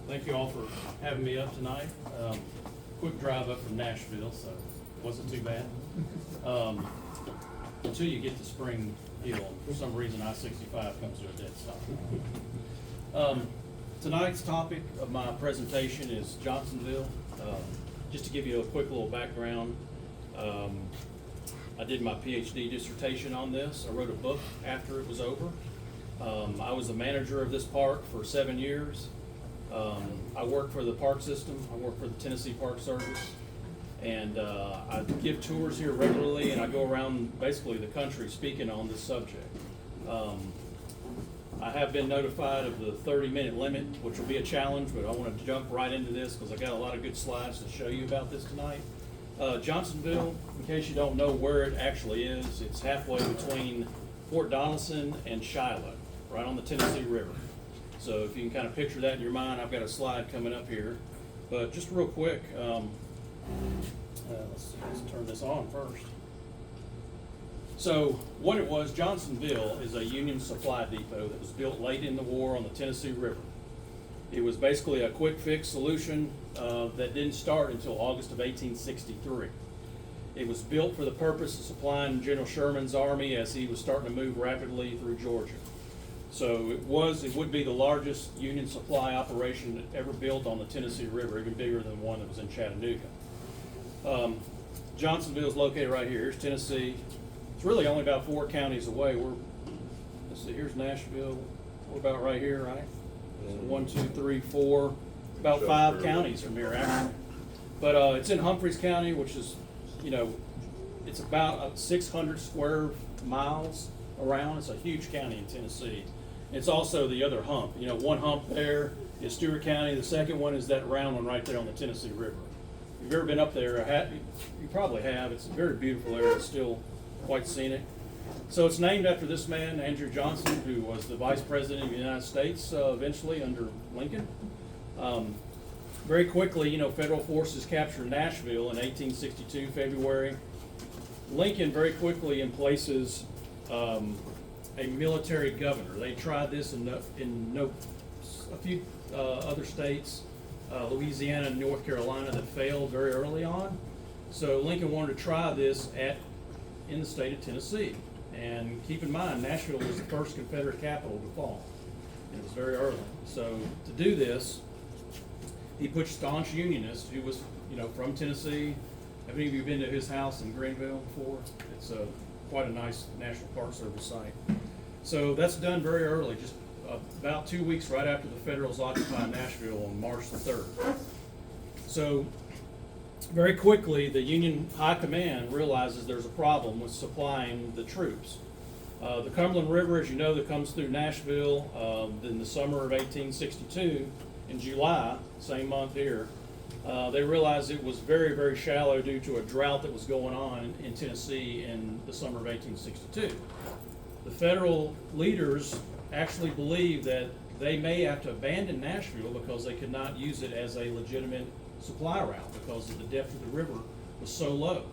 Thank you all for having me up tonight. Quick drive up from Nashville, so it wasn't too bad. Until you get to Spring Hill, for some reason I-65 comes to a dead stop. Tonight's topic of my presentation is Johnsonville. Just to give you a quick little background, I did my PhD dissertation on this. I wrote a book after it was over. I was the manager of this park for 7 years. I work for the park system. I work for the Tennessee Park Service. And I give tours here regularly, and I go around basically the country speaking on this subject. I have been notified of the 30-minute limit, which will be a challenge, but I want to jump right into this because I got a lot of good slides to show you about this tonight. Johnsonville, in case you don't know where it actually is, it's halfway between Fort Donelson and Shiloh, right on the Tennessee River. So if you can kind of picture that in your mind, I've got a slide coming up here. But just real quick, let's turn this on first. So what it was, Johnsonville is a Union supply depot that was built late in the war on the Tennessee River. It was basically a quick fix solution that didn't start until August of 1863. It was built for the purpose of supplying General Sherman's army as he was starting to move rapidly through Georgia. So it would be the largest Union supply operation ever built on the Tennessee River, even bigger than one that was in Chattanooga. Johnsonville is located right here. Here's Tennessee. It's really only about 4 counties away. Let's see, here's Nashville. We're about right here, right? So 1, 2, 3, 4, about 5 counties from here, actually. But it's in Humphreys County, which is, it's about 600 square miles around. It's a huge county in Tennessee. It's also the other hump. One hump there is Stewart County. The second one is that round one right there on the Tennessee River. If you've ever been up there, you probably have. It's a very beautiful area. It's still quite scenic. So it's named after this man, Andrew Johnson, who was the Vice President of the United States eventually under Lincoln. Very quickly, federal forces captured Nashville in 1862, February. Lincoln very quickly emplaces a military governor. They tried this in a few other states, Louisiana and North Carolina, that failed very early on. So Lincoln wanted to try this in the state of Tennessee. And keep in mind, Nashville was the first Confederate capital to fall. And it was very early. So to do this, he put staunch Unionists who was, from Tennessee. Have any of you been to his house in Greenville before? It's quite a nice National Park Service site. So that's done very early, just about 2 weeks right after the Federals occupied Nashville on March the 3rd. So very quickly, the Union High Command realizes there's a problem with supplying the troops. The Cumberland River, as you know, that comes through Nashville in the summer of 1862, in July, same month here, they realized it was very, very shallow due to a drought that was going on in Tennessee in the summer of 1862. The federal leaders actually believed that they may have to abandon Nashville because they could not use it as a legitimate supply route because of the depth of the river was so low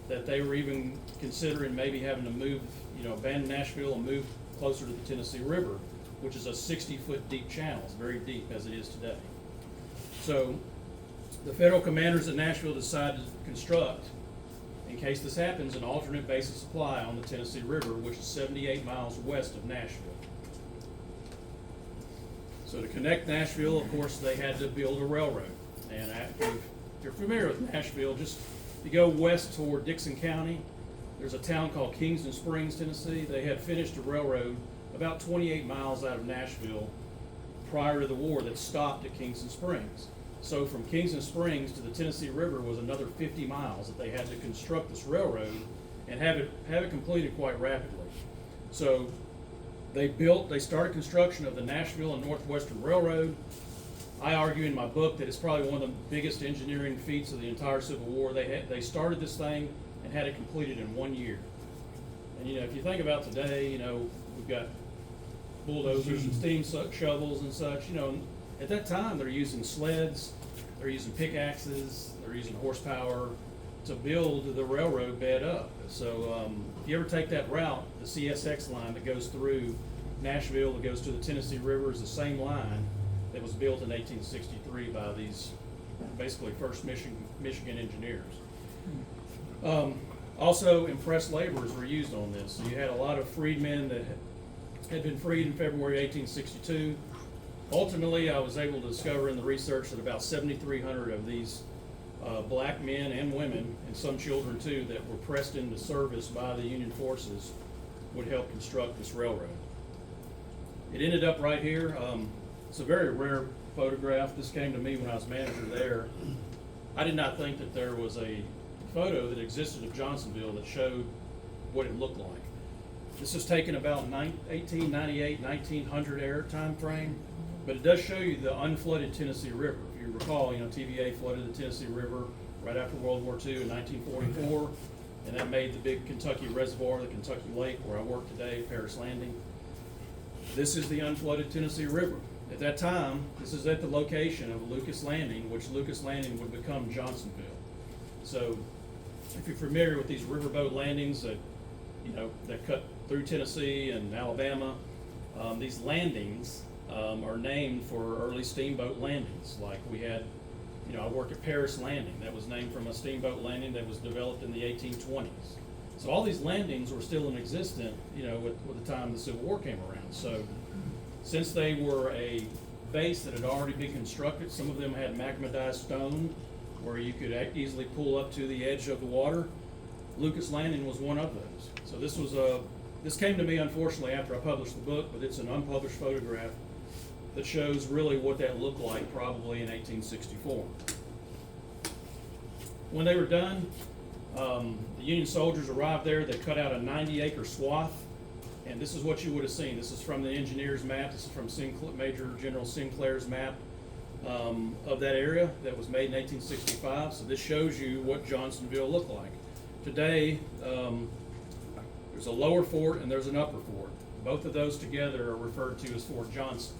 that they were even considering maybe having to move, abandon Nashville and move closer to the Tennessee River, which is a 60-foot deep channel. It's very deep as it is today. So the federal commanders at Nashville decided to construct, in case this happens, an alternate base of supply on the Tennessee River, which is 78 miles west of Nashville. So to connect Nashville, of course, they had to build a railroad. And if you're familiar with Nashville, just if you go west toward Dixon County, there's a town called Kingston Springs, Tennessee. They had finished a railroad about 28 miles out of Nashville prior to the war that stopped at Kingston Springs. So from Kingston Springs to the Tennessee River was another 50 miles that they had to construct this railroad and have it completed quite rapidly. So they started construction of the Nashville and Northwestern Railroad. I argue in my book that it's probably one of the biggest engineering feats of the entire Civil War. They started this thing and had it completed in 1 year. And if you think about today, we've got bulldozers and steam shovels and such. At that time they're using sleds, they're using pickaxes, they're using horsepower to build the railroad bed up. So if you ever take that route, the CSX line that goes through Nashville that goes to the Tennessee River is the same line that was built in 1863 by these basically first Michigan engineers. Also, impressed laborers were used on this. So you had a lot of freedmen that had been freed in February 1862. Ultimately, I was able to discover in the research that about 7,300 of these black men and women, and some children too, that were pressed into service by the Union forces would help construct this railroad. It ended up right here. It's a very rare photograph. This came to me when I was manager there. I did not think that there was a photo that existed of Johnsonville that showed what it looked like. This is taken about 1898, 1900 era time frame, but it does show you the unflooded Tennessee River. If you recall, TVA flooded the Tennessee River right after World War II in 1944, and that made the big Kentucky Reservoir, the Kentucky Lake, where I work today, Paris Landing. This is the unflooded Tennessee River. At that time, this is at the location of Lucas Landing, which Lucas Landing would become Johnsonville. So, if you're familiar with these riverboat landings that, that cut through Tennessee and Alabama, these landings are named for early steamboat landings. Like we had, I work at Paris Landing. That was named from a steamboat landing that was developed in the 1820s. So all these landings were still in existence, with the time the Civil War came around. So since they were a base that had already been constructed, some of them had magmatized stone where you could easily pull up to the edge of the water. Lucas Landing was one of those. So this came to me unfortunately after I published the book, but it's an unpublished photograph that shows really what that looked like probably in 1864. When they were done, the Union soldiers arrived there. They cut out a 90-acre swath, and this is what you would have seen. This is from the engineer's map. This is from Major General Sinclair's map of that area that was made in 1865. So this shows you what Johnsonville looked like. Today, there's a lower fort and there's an upper fort. Both of those together are referred to as Fort Johnson,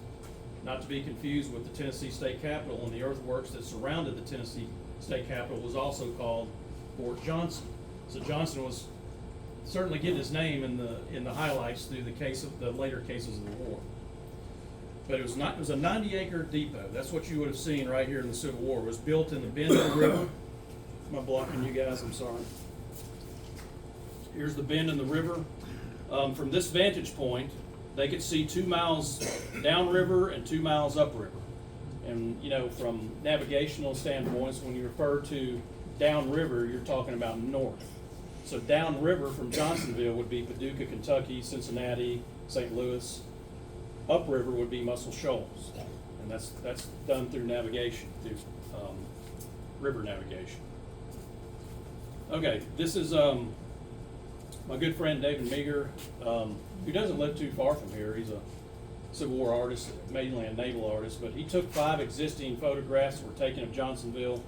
not to be confused with the Tennessee State Capitol, and the earthworks that surrounded the Tennessee State Capitol was also called Fort Johnson. So Johnson was certainly getting his name in the highlights through the later cases of the war. But it was a 90-acre depot. That's what you would have seen right here in the Civil War. It was built in the bend of the river. Am I blocking you guys? I'm sorry. Here's the bend in the river. From this vantage point, they could see 2 miles downriver and 2 miles upriver. And from navigational standpoints, when you refer to downriver, you're talking about north. So downriver from Johnsonville would be Paducah, Kentucky, Cincinnati, St. Louis. Upriver would be Muscle Shoals, and that's done through navigation, through river navigation. Okay, this is my good friend David Meager, who doesn't live too far from here. He's a Civil War artist, mainly a naval artist, but he took 5 existing photographs that were taken of Johnsonville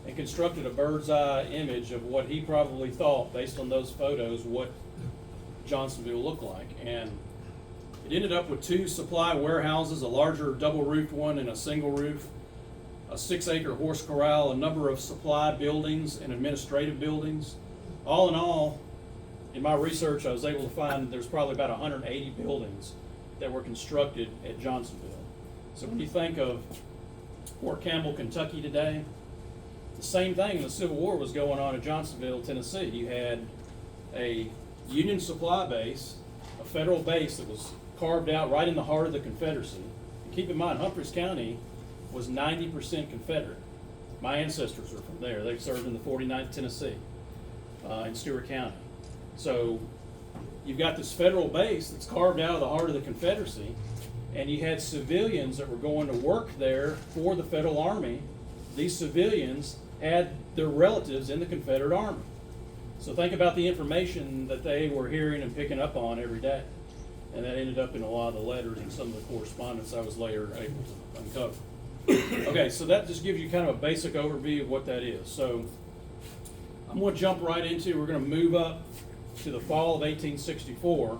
and constructed a bird's eye image of what he probably thought, based on those photos, what Johnsonville looked like. And it ended up with 2 supply warehouses, a larger double-roofed one and a single roof, a 6-acre horse corral, a number of supply buildings and administrative buildings. All in all, in my research, I was able to find there's probably about 180 buildings that were constructed at Johnsonville. So when you think of Fort Campbell, Kentucky today, the same thing in the Civil War was going on in Johnsonville, Tennessee. You had a Union supply base, a federal base that was carved out right in the heart of the Confederacy. And keep in mind, Humphreys County was 90% Confederate. My ancestors are from there. They served in the 49th Tennessee in Stewart County. So you've got this federal base that's carved out of the heart of the Confederacy, and you had civilians that were going to work there for the Federal Army. These civilians had their relatives in the Confederate Army. So think about the information that they were hearing and picking up on every day. And that ended up in a lot of the letters and some of the correspondence I was later able to uncover. Okay, so that just gives you kind of a basic overview of what that is. So I'm going to jump right into, we're going to move up to the fall of 1864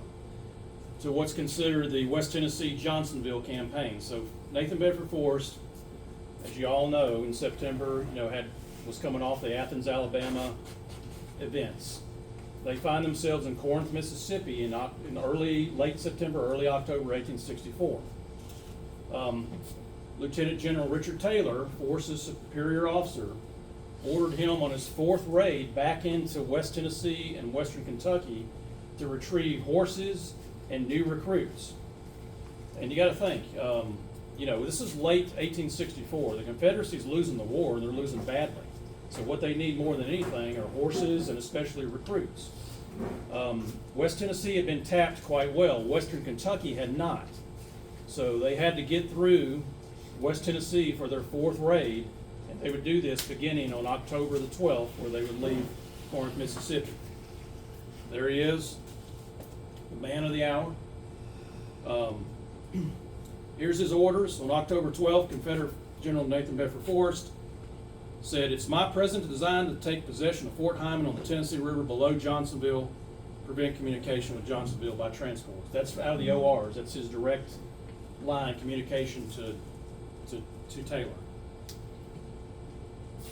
to what's considered the West Tennessee Johnsonville campaign. So Nathan Bedford Forrest, as you all know, in September, was coming off the Athens, Alabama events. They find themselves in Corinth, Mississippi in late September, early October 1864. Lieutenant General Richard Taylor, Force's superior officer, ordered him on his 4th raid back into West Tennessee and Western Kentucky to retrieve horses and new recruits. And you got to think, this is late 1864. The Confederacy's losing the war, and they're losing badly. So what they need more than anything are horses and especially recruits. West Tennessee had been tapped quite well. Western Kentucky had not. So they had to get through West Tennessee for their 4th raid, and they would do this beginning on October the 12th, where they would leave Corinth, Mississippi. There he is, the man of the hour. Here's his orders. On October 12th, Confederate General Nathan Bedford Forrest said, "It's my present design to take possession of Fort Hyman on the Tennessee River below Johnsonville, prevent communication with Johnsonville by transports." That's out of the ORs. That's his direct line communication to Taylor.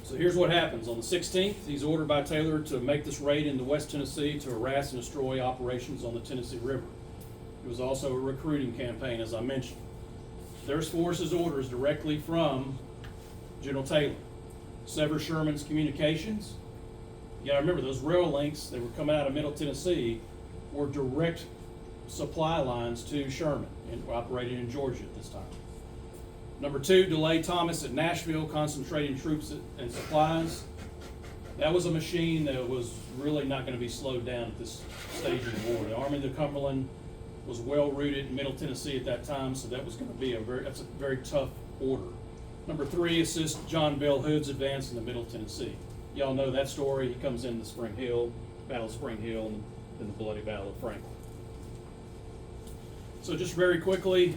So here's what happens. On the 16th, he's ordered by Taylor to make this raid into West Tennessee to harass and destroy operations on the Tennessee River. It was also a recruiting campaign, as I mentioned. There's Forrest's orders directly from General Taylor. Sever Sherman's communications. You gotta remember, those rail links that were coming out of Middle Tennessee were direct supply lines to Sherman, and were operating in Georgia at this time. Number 2, delay Thomas at Nashville, concentrating troops and supplies. That was a machine that was really not going to be slowed down at this stage of the war. The Army of the Cumberland was well rooted in Middle Tennessee at that time, so that was going to be that's a very tough order. Number 3, assist John Bell Hood's advance into Middle Tennessee. Y'all know that story. He comes into Spring Hill, Battle of Spring Hill, and then the bloody Battle of Franklin. So just very quickly,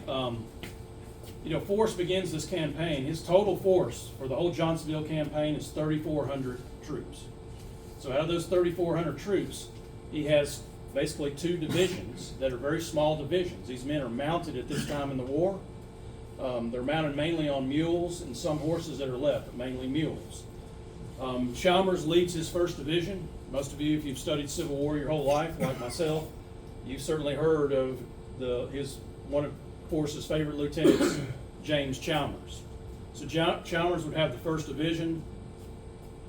Forrest begins this campaign. His total force for the whole Johnsonville campaign is 3,400 troops. So out of those 3,400 troops, he has basically 2 divisions that are very small divisions. These men are mounted at this time in the war. They're mounted mainly on mules and some horses that are left, but mainly mules. Chalmers leads his 1st division. Most of you, if you've studied Civil War your whole life, like myself, you've certainly heard of one of Forrest's favorite lieutenants, James Chalmers. So Chalmers would have the 1st Division.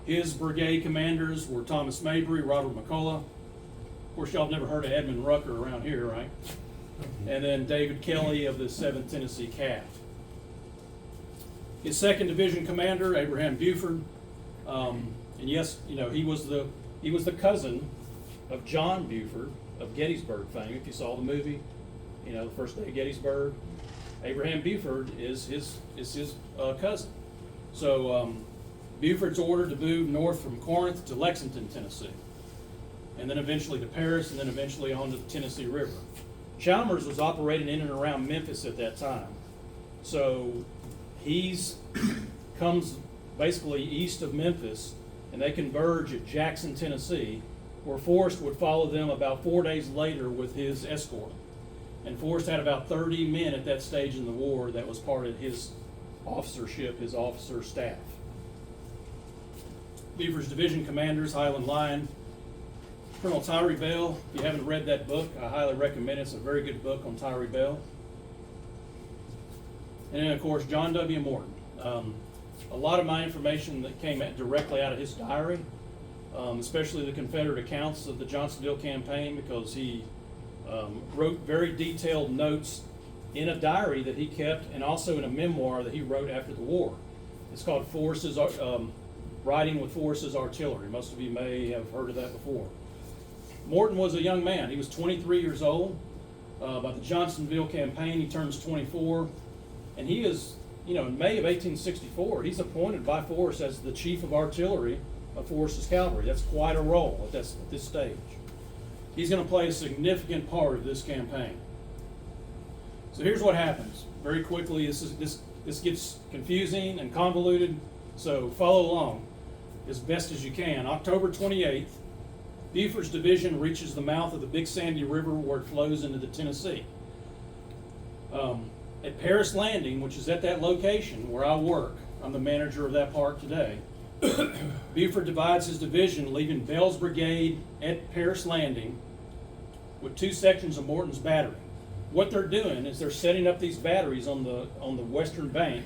His brigade commanders were Thomas Mabry, Robert McCullough. Of course, y'all have never heard of Edmund Rucker around here, right? And then David Kelly of the 7th Tennessee Cav. His 2nd Division commander, Abraham Buford. And yes, he was the cousin of John Buford of Gettysburg fame. If you saw the movie, the first day of Gettysburg, Abraham Buford is his cousin. So Buford's ordered to move north from Corinth to Lexington, Tennessee, and then eventually to Paris, and then eventually on to the Tennessee River. Chalmers was operating in and around Memphis at that time. So comes basically east of Memphis, and they converge at Jackson, Tennessee, where Forrest would follow them about 4 days later with his escort. And Forrest had about 30 men at that stage in the war that was part of his officership, his officer staff. Buford's division commanders, Highland Line, Colonel Tyree Bell. If you haven't read that book, I highly recommend it. It's a very good book on Tyree Bell. And then, of course, John W. Morton. A lot of my information that came directly out of his diary, especially the Confederate accounts of the Johnsonville campaign, because he wrote very detailed notes in a diary that he kept, and also in a memoir that he wrote after the war. It's called Riding with Forrest's Artillery. Most of you may have heard of that before. Morton was a young man. He was 23 years old. By the Johnsonville campaign, he turns 24. And he is, in May of 1864, he's appointed by Forrest as the chief of artillery of Forrest's cavalry. That's quite a role at this stage. He's going to play a significant part of this campaign. So here's what happens. Very quickly, this gets confusing and convoluted, so follow along as best as you can. October 28th, Buford's division reaches the mouth of the Big Sandy River where it flows into the Tennessee. At Paris Landing, which is at that location where I work, I'm the manager of that park today, Buford divides his division, leaving Bell's brigade at Paris Landing with 2 sections of Morton's battery. What they're doing is they're setting up these batteries on the western bank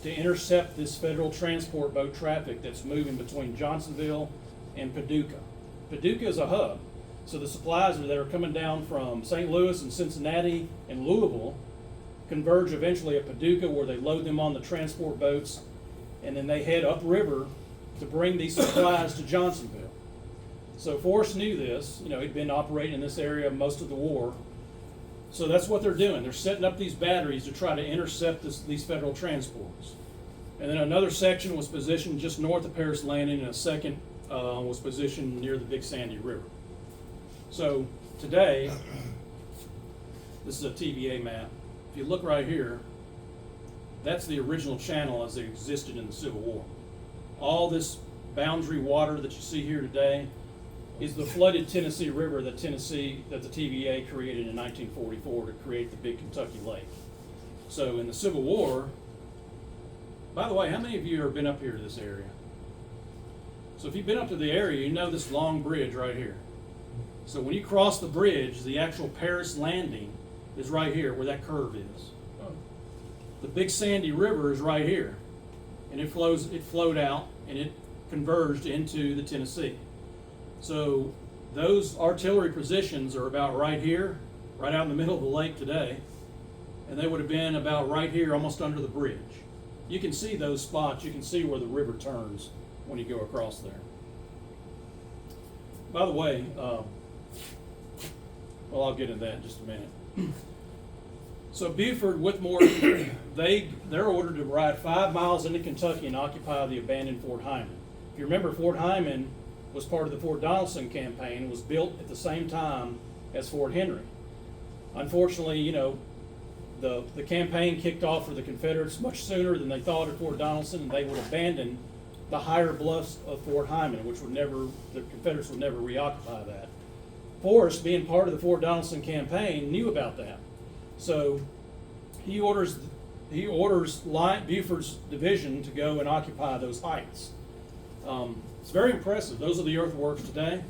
to intercept this federal transport boat traffic that's moving between Johnsonville and Paducah. Paducah is a hub, so the supplies that are coming down from St. Louis and Cincinnati and Louisville converge eventually at Paducah, where they load them on the transport boats, and then they head upriver to bring these supplies to Johnsonville. So Forrest knew this. He'd been operating in this area most of the war. So that's what they're doing. They're setting up these batteries to try to intercept these federal transports. And then another section was positioned just north of Paris Landing, and a second was positioned near the Big Sandy River. So today, this is a TVA map. If you look right here, that's the original channel as it existed in the Civil War. All this boundary water that you see here today is the flooded Tennessee River that the TVA created in 1944 to create the Big Kentucky Lake. So in the Civil War, by the way, how many of you have been up here to this area? So if you've been up to the area, you know this long bridge right here. So when you cross the bridge, the actual Paris Landing is right here where that curve is. The Big Sandy River is right here, and it flowed out and it converged into the Tennessee. So those artillery positions are about right here, right out in the middle of the lake today, and they would have been about right here, almost under the bridge. You can see those spots. You can see where the river turns when you go across there. By the way, I'll get into that in just a minute. So Buford, Whitmore, they're ordered to ride 5 miles into Kentucky and occupy the abandoned Fort Hyman. If you remember, Fort Hyman was part of the Fort Donelson campaign and was built at the same time as Fort Henry. Unfortunately, the campaign kicked off for the Confederates much sooner than they thought at Fort Donelson, and they would abandon the higher bluffs of Fort Hyman, the Confederates would never reoccupy that. Forrest, being part of the Fort Donelson campaign, knew about that. So he orders Buford's division to go and occupy those heights. It's very impressive. Those are the earthworks today.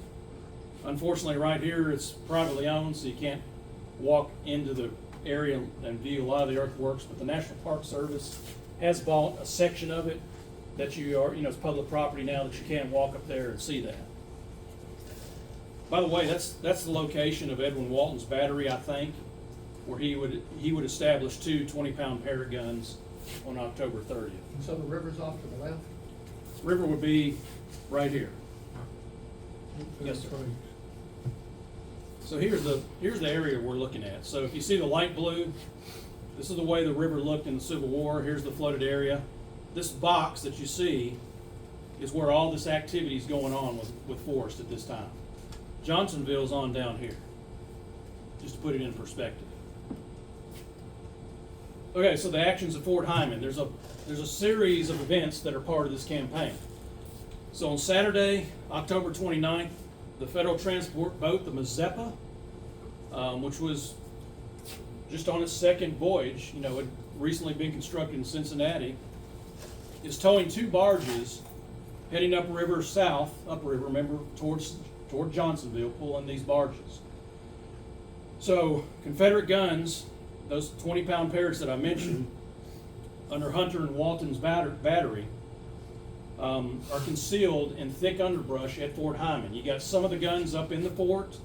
Unfortunately, right here it's privately owned, so you can't walk into the area and view a lot of the earthworks, but the National Park Service has bought a section of it that it's public property now, that you can walk up there and see that. By the way, that's the location of Edwin Walton's battery, I think, where he would establish 2 20-pound Parrott guns on October 30th. So the river's off to the left? River would be right here. Yes, sir. So here's the area we're looking at. So if you see the light blue, this is the way the river looked in the Civil War. Here's the flooded area. This box that you see is where all this activity is going on with Forrest at this time. Johnsonville's on down here, just to put it in perspective. Okay, so the actions of Fort Hyman. There's a series of events that are part of this campaign. So on Saturday, October 29th, the federal transport boat, the Mazeppa, which was just on its second voyage, had recently been constructed in Cincinnati, is towing 2 barges heading upriver, remember, toward Johnsonville, pulling these barges. So Confederate guns, those 20-pound Parrotts that I mentioned, under Hunter and Walton's battery, are concealed in thick underbrush at Fort Hyman. You got some of the guns up in the fort,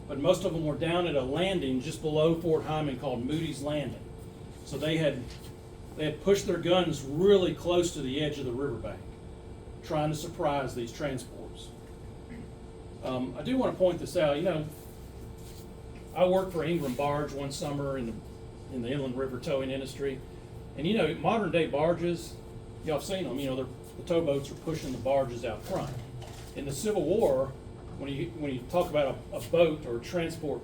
but most of them were down at a landing just below Fort Hyman called Moody's Landing. So they had pushed their guns really close to the edge of the riverbank, trying to surprise these transports. I do want to point this out. I worked for Ingram Barge one summer in the inland river towing industry, and modern day barges, y'all have seen them. The towboats are pushing the barges out front. In the Civil War, when you talk about a boat or a transport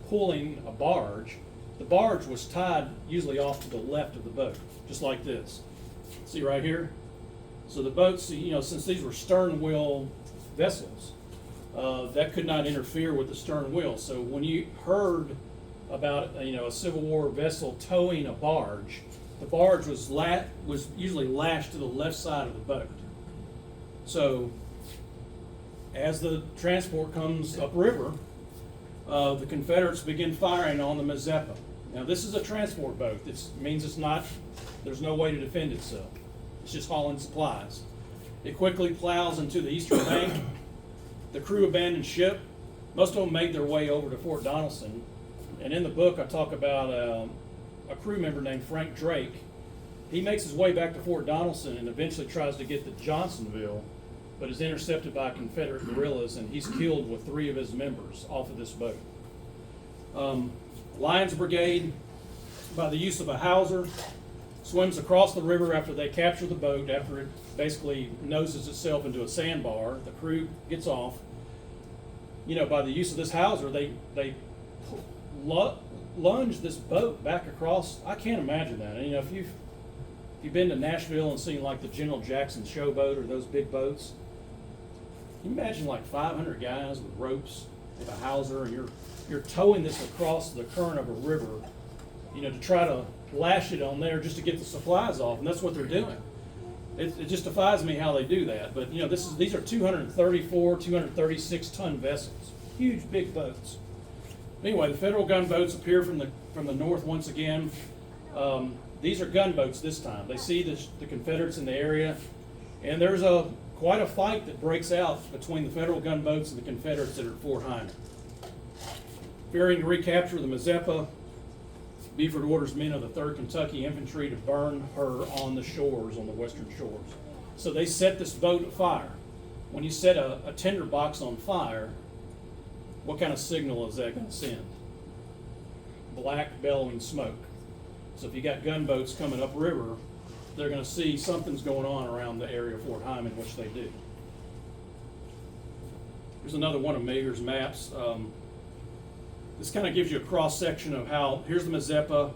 pulling a barge, the barge was tied usually off to the left of the boat, just like this. See right here? So the boats, since these were stern wheel vessels, that could not interfere with the stern wheel. So when you heard about a Civil War vessel towing a barge, the barge was usually lashed to the left side of the boat. So as the transport comes upriver, the Confederates begin firing on the Mazeppa. Now this is a transport boat. This means there's no way to defend itself. It's just hauling supplies. It quickly plows into the eastern bank. The crew abandoned ship. Most of them made their way over to Fort Donelson. And in the book, I talk about a crew member named Frank Drake. He makes his way back to Fort Donelson and eventually tries to get to Johnsonville, but is intercepted by Confederate guerrillas, and he's killed with 3 of his members off of this boat. Lions Brigade, by the use of a hawser, swims across the river after they capture the boat, after it basically noses itself into a sandbar. The crew gets off. You know, by the use of this hawser, they lunge this boat back across. I can't imagine that. And, you know, if you've been to Nashville and seen like the General Jackson showboat or those big boats, can you imagine like 500 guys with ropes with a hawser, and you're towing this across the current of a river, you know, to try to lash it on there just to get the supplies off, and that's what they're doing. It just defies me how they do that. But you know, these are 234, 236 ton vessels, huge big boats. Anyway, the Federal gunboats appear from the north once again. These are gunboats this time. They see the Confederates in the area, and there's quite a fight that breaks out between the Federal gunboats and the Confederates that are at Fort Hyman. Fearing to recapture the Mazeppa, Buford orders men of the 3rd Kentucky Infantry to burn her on the shores, on the western shores. So they set this boat afire. When you set a tinderbox on fire, what kind of signal is that going to send? Black bellowing smoke. So if you got gunboats coming upriver, they're going to see something's going on around the area of Fort Hyman, which they do. Here's another one of Mager's maps. This kind of gives you a cross-section of how, here's the Mazeppa.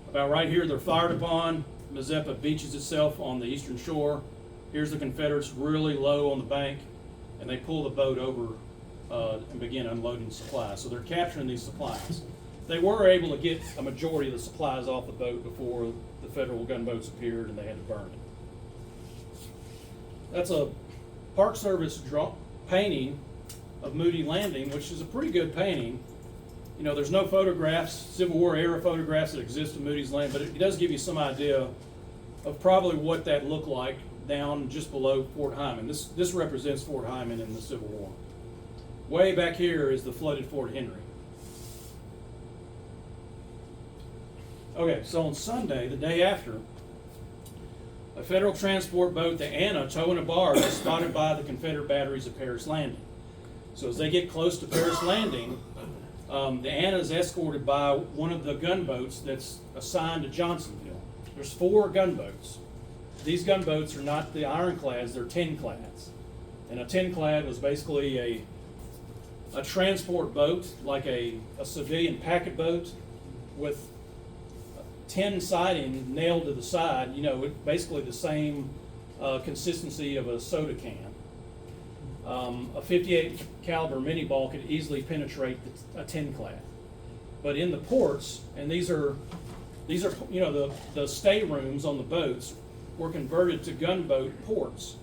About right here, they're fired upon. Mazeppa beaches itself on the eastern shore. Here's the Confederates really low on the bank, and they pull the boat over and begin unloading supplies. So they're capturing these supplies. They were able to get a majority of the supplies off the boat before the Federal gunboats appeared and they had to burn it. That's a Park Service painting of Moody Landing, which is a pretty good painting. You know, there's no photographs, Civil War era photographs that exist of Moody's Landing, but it does give you some idea of probably what that looked like down just below Fort Hyman. This represents Fort Hyman in the Civil War. Way back here is the flooded Fort Henry. Okay, so on Sunday, the day after, a Federal transport boat, the Anna, towing a barge, is spotted by the Confederate batteries at Paris Landing. So as they get close to Paris Landing, the Anna is escorted by one of the gunboats that's assigned to Johnsonville. There's 4 gunboats. These gunboats are not the ironclads, they're tinclads. And a tinclad was basically a transport boat, like a civilian packet boat with tin siding nailed to the side, you know, basically the same consistency of a soda can. A 58 caliber mini ball could easily penetrate a tin clad. But in the ports, and these are you know, the staterooms on the boats were converted to gunboat ports.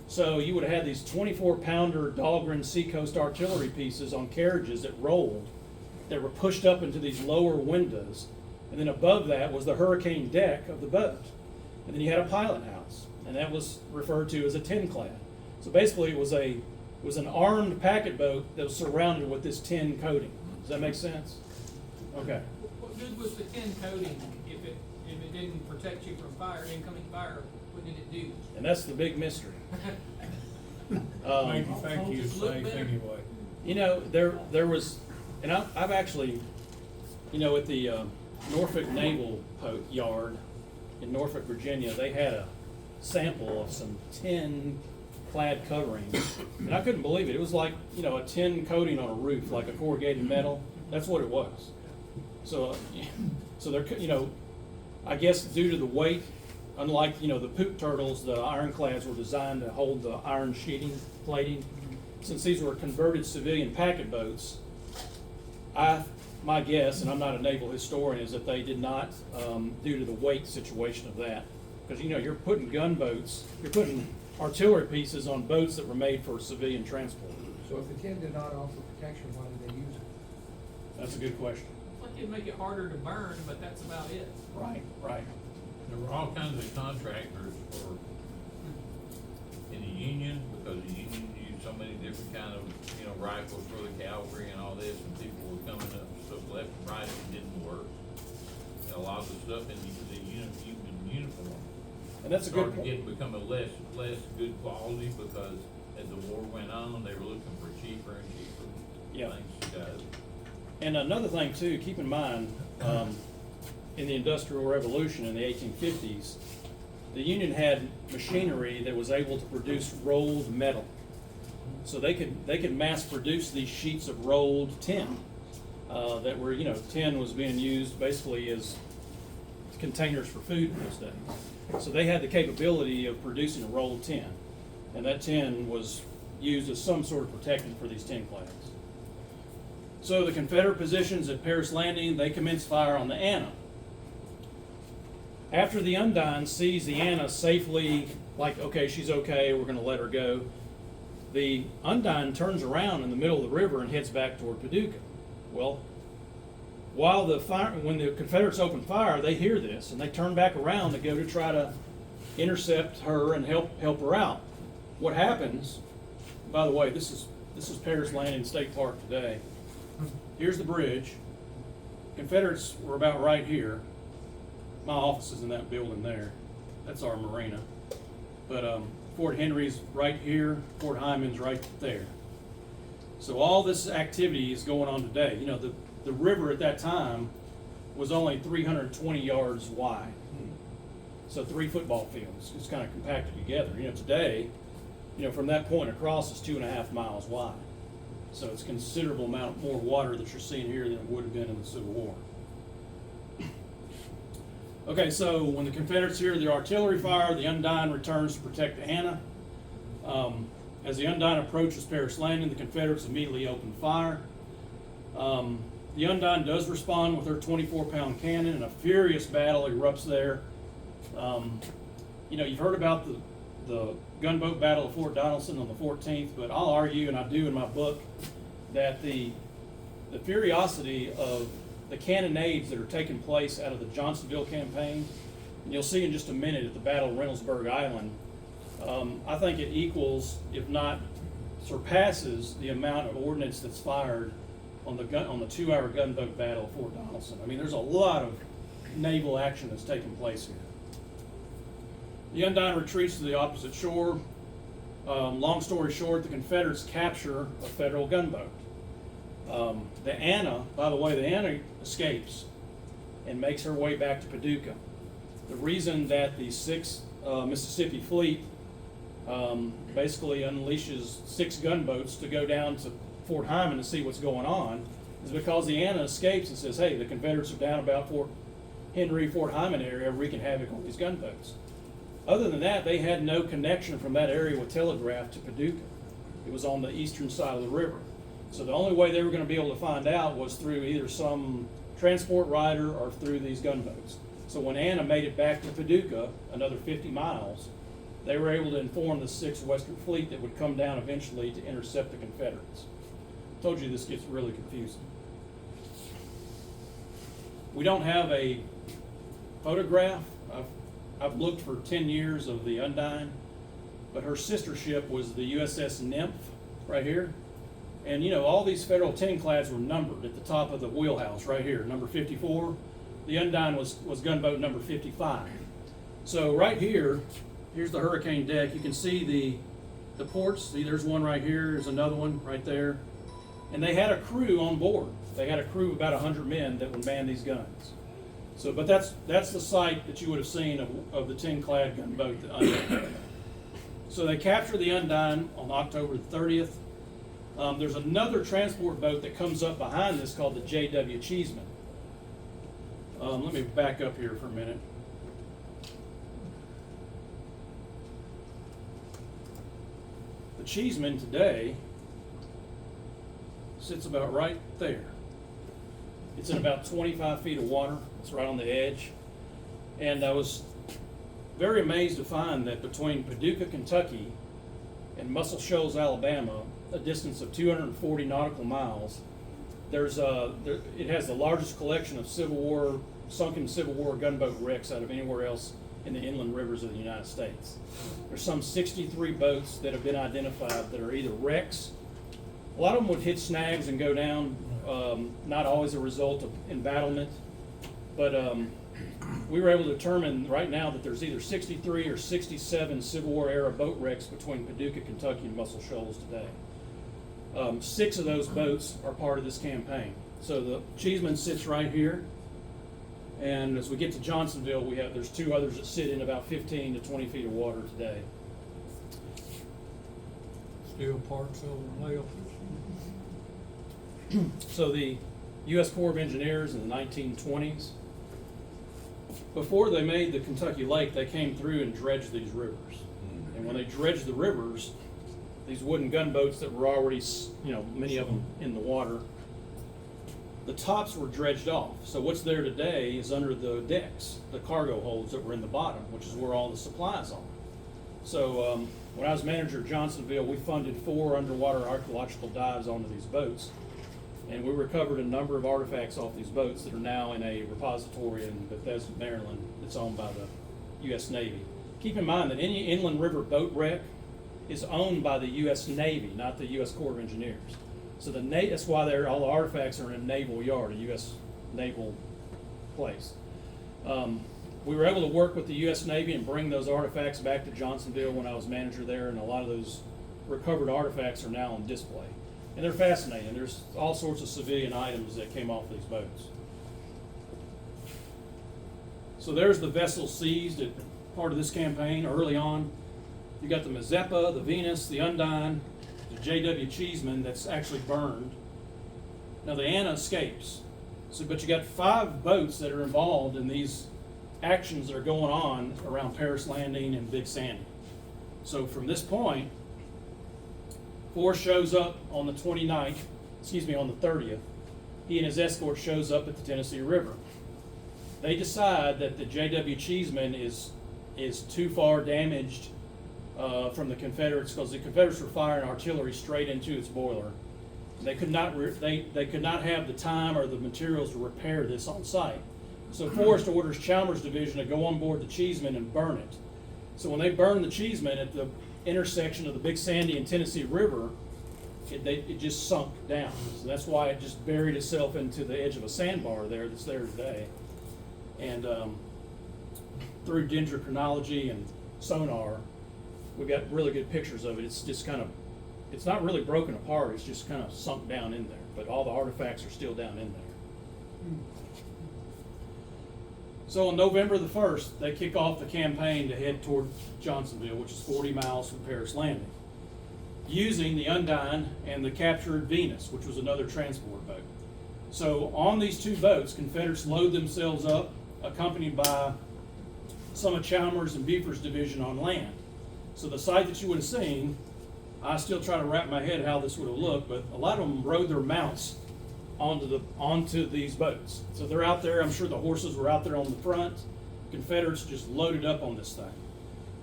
So you would have had these 24-pounder Dahlgren Seacoast artillery pieces on carriages that rolled, that were pushed up into these lower windows. And then above that was the hurricane deck of the boat. And then you had a pilot house, and that was referred to as a tin-clad. So basically it was an armed packet boat that was surrounded with this tin coating. Does that make sense? Okay. What good was the tin coating if it didn't protect you from fire, incoming fire? What did it do? And that's the big mystery. Maybe thank you safe anyway. You know, there was, and I've actually, you know, at the Norfolk Naval Yard in Norfolk, Virginia, they had a sample of some tin clad covering, and I couldn't believe it. It was like, you know, a tin coating on a roof, like a corrugated metal. That's what it was. So they're, you know, I guess due to the weight, unlike, you know, the poop turtles, the ironclads were designed to hold the iron sheeting, plating. Since these were converted civilian packet boats, my guess, and I'm not a naval historian, is that they did not, due to the weight situation of that. Because, you know, you're putting gunboats, you're putting artillery pieces on boats that were made for civilian transport. So if the tin did not offer protection, why did they use it? That's a good question. It's like it'd make it harder to burn, but that's about it. Right. There were all kinds of contractors for different kind of, you know, rifles for the cavalry and all this, and people were coming up, stuff left and right, and it didn't work. And a lot of the stuff in the uniform. And that's a good Started point. getting, becoming less good quality, because as the war went on, they were looking for cheaper and cheaper Yeah. things to go. And another thing too, keep in mind, in the Industrial Revolution in the 1850s, the Union had machinery that was able to produce rolled metal. So they could mass produce these sheets of rolled tin that were, you know, tin was being used basically as containers for food in those days. So they had the capability of producing rolled tin, and that tin was used as some sort of protection for these tin clads. So the Confederate positions at Paris Landing, they commenced fire on the Anna. After the Undine sees the Anna safely, like, okay, she's okay, we're gonna let her go, the Undine turns around in the middle of the river and heads back toward Paducah. Well, when the Confederates open fire, they hear this, and they turn back around to go to try to intercept her and help her out. What happens, by the way, this is Paris Landing State Park today. Here's the bridge. Confederates were about right here. My office is in that building there. That's our marina. But Fort Henry's right here, Fort Hyman's right there. So all this activity is going on today. You know, the river at that time was only 320 yards wide. So 3 football fields, it's kind of compacted together. You know, today, you know, from that point across is 2.5 miles wide. So it's a considerable amount more water that you're seeing here than it would have been in the Civil War. Okay, so when the Confederates hear the artillery fire, the Undine returns to protect the Anna. As the Undine approaches Paris Landing, the Confederates immediately open fire. The Undine does respond with her 24-pound cannon, and a furious battle erupts there. You know, you've heard about the gunboat battle of Fort Donelson on the 14th, but I'll argue, and I do in my book, that the furiosity of the cannonades that are taking place out of the Johnsonville campaign, and you'll see in just a minute at the Battle of Reynoldsburg Island, I think it equals, if not surpasses, the amount of ordnance that's fired on the 2-hour gunboat battle of Fort Donelson. I mean, there's a lot of naval action that's taking place here. The Undine retreats to the opposite shore. Long story short, the Confederates capture a Federal gunboat. The Anna, by the way, the Anna escapes and makes her way back to Paducah. The reason that the 6th Mississippi Fleet basically unleashes 6 gunboats to go down to Fort Hyman to see what's going on is because the Anna escapes and says, hey, the Confederates are down about Fort Henry, Fort Hyman area, wreaking havoc on these gunboats. Other than that, they had no connection from that area with telegraph to Paducah. It was on the eastern side of the river. So the only way they were going to be able to find out was through either some transport rider or through these gunboats. So when Anna made it back to Paducah, another 50 miles, they were able to inform the 6th Western Fleet that would come down eventually to intercept the Confederates. I told you this gets really confusing. We don't have a photograph. I've looked for 10 years of the Undine, but her sister ship was the USS Nymph right here. And you know, all these Federal tin clads were numbered at the top of the wheelhouse right here, number 54. The Undine was gunboat number 55. So right here, here's the hurricane deck. You can see the ports. See, there's one right here, there's another one right there. And they had a crew on board. They had a crew of about 100 men that would man these guns. So, but that's the sight that you would have seen of the tin-clad gunboat, the Undine. So they capture the Undine on October 30th. There's another transport boat that comes up behind this called the J.W. Cheeseman. Let me back up here for a minute. The Cheeseman today sits about right there. It's in about 25 feet of water. It's right on the edge. And I was very amazed to find that between Paducah, Kentucky and Muscle Shoals, Alabama, a distance of 240 nautical miles, it has the largest collection of sunken Civil War gunboat wrecks out of anywhere else in the inland rivers of the United States. There's some 63 boats that have been identified that are either wrecks. A lot of them would hit snags and go down, not always a result of embattlement, but we were able to determine right now that there's either 63 or 67 Civil War era boat wrecks between Paducah, Kentucky and Muscle Shoals today. 6 of those boats are part of this campaign. So the Cheeseman sits right here, and as we get to Johnsonville, there's 2 others that sit in about 15 to 20 feet of water today. Still parks over left. So the U.S. Corps of Engineers in the 1920s, before they made the Kentucky Lake, they came through and dredged these rivers. And when they dredged the rivers, these wooden gunboats that were already, many of them in the water, the tops were dredged off. So what's there today is under the decks, the cargo holds that were in the bottom, which is where all the supplies are. So when I was manager of Johnsonville, we funded 4 underwater archaeological dives onto these boats. And we recovered a number of artifacts off these boats that are now in a repository in Bethesda, Maryland, that's owned by the U.S. Navy. Keep in mind that any inland river boat wreck is owned by the U.S. Navy, not the U.S. Corps of Engineers. So that's why all the artifacts are in a naval yard, a U.S. naval place. We were able to work with the U.S. Navy and bring those artifacts back to Johnsonville when I was manager there, and a lot of those recovered artifacts are now on display. And they're fascinating. There's all sorts of civilian items that came off these boats. So there's the vessel seized at part of this campaign early on. You got the Mazeppa, the Venus, the Undine, the J.W. Cheeseman that's actually burned. Now the Anna escapes. But you got 5 boats that are involved in these actions that are going on around Paris Landing and Big Sandy. So from this point, Forrest shows up on the 29th, on the 30th. He and his escort shows up at the Tennessee River. They decide that the J.W. Cheeseman is too far damaged from the Confederates, because the Confederates were firing artillery straight into its boiler. They could not have the time or the materials to repair this on site. So Forrest orders Chalmers' division to go on board the Cheeseman and burn it. So when they burn the Cheeseman at the intersection of the Big Sandy and Tennessee River, it just sunk down. So that's why it just buried itself into the edge of a sandbar there that's there today. And through dendrochronology and sonar, we've got really good pictures of it. It's just it's not really broken apart, it's just kind of sunk down in there. But all the artifacts are still down in there. So on November the 1st, they kick off the campaign to head toward Johnsonville, which is 40 miles from Paris Landing, using the Undine and the captured Venus, which was another transport boat. So on these 2 boats, Confederates load themselves up, accompanied by some of Chalmers and Buford's division on land. So the sight that you would have seen, I still try to wrap my head how this would have looked, but a lot of them rode their mounts onto these boats. So they're out there. I'm sure the horses were out there on the front. Confederates just loaded up on this thing.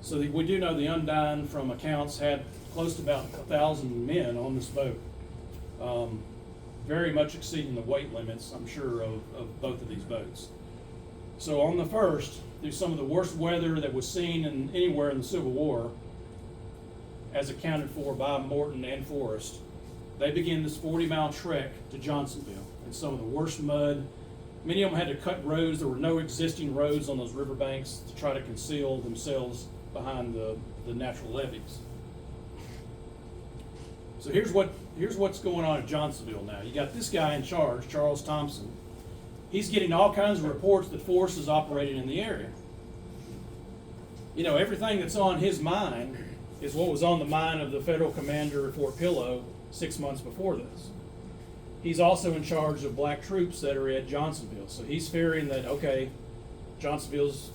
So we do know the Undine, from accounts, had close to about 1,000 men on this boat, very much exceeding the weight limits, I'm sure, of both of these boats. So on the 1st, through some of the worst weather that was seen anywhere in the Civil War, as accounted for by Morton and Forrest, they begin this 40-mile trek to Johnsonville in some of the worst mud. Many of them had to cut roads. There were no existing roads on those riverbanks to try to conceal themselves behind the natural levees. So here's what's going on at Johnsonville now. You got this guy in charge, Charles Thompson. He's getting all kinds of reports that Forrest is operating in the area. Everything that's on his mind is what was on the mind of the federal commander at Fort Pillow 6 months before this. He's also in charge of black troops that are at Johnsonville. So he's fearing that, okay, Johnsonville's,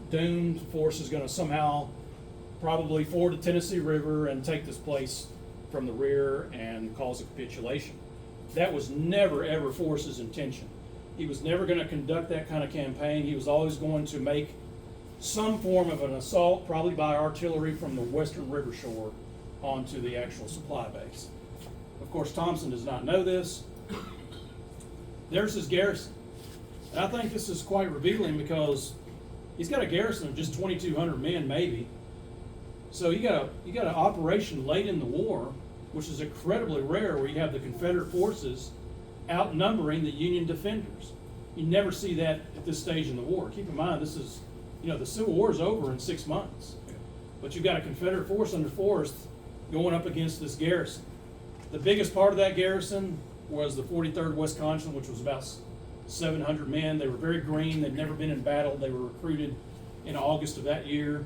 doomed. Forrest is going to somehow probably ford the Tennessee River and take this place from the rear and cause a capitulation. That was never, ever Forrest's intention. He was never going to conduct that kind of campaign. He was always going to make some form of an assault, probably by artillery from the western river shore onto the actual supply base. Of course, Thompson does not know this. There's his garrison. And I think this is quite revealing, because He's got a garrison of just 2,200 men, maybe. So you got an operation late in the war, which is incredibly rare, where you have the Confederate forces outnumbering the Union defenders. You never see that at this stage in the war. Keep in mind, this is, the Civil War is over in 6 months. But you've got a Confederate force under Forrest going up against this garrison. The biggest part of that garrison was the 43rd Wisconsin, which was about 700 men. They were very green. They'd never been in battle. They were recruited in August of that year.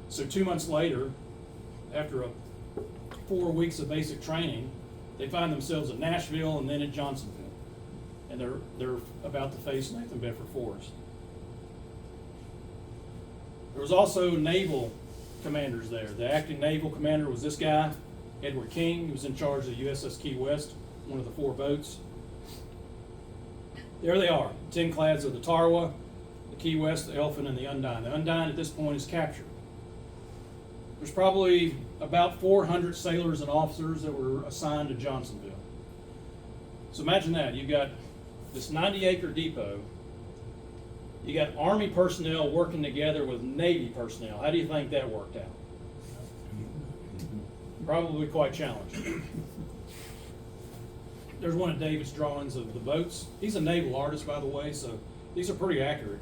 So 2 months later, after 4 weeks of basic training, they find themselves at Nashville and then at Johnsonville. And they're about to face Nathan Bedford Forrest. There was also naval commanders there. The acting naval commander was this guy, Edward King. He was in charge of the USS Key West, one of the 4 boats. There they are, tinclads of the Tarawa, the Key West, the Elfin, and the Undine. The Undine at this point is captured. There's probably about 400 sailors and officers that were assigned to Johnsonville. So imagine that. You've got this 90-acre depot. You got Army personnel working together with Navy personnel. How do you think that worked out? Probably quite challenging. There's one of David's drawings of the boats. He's a naval artist, by the way, so these are pretty accurate.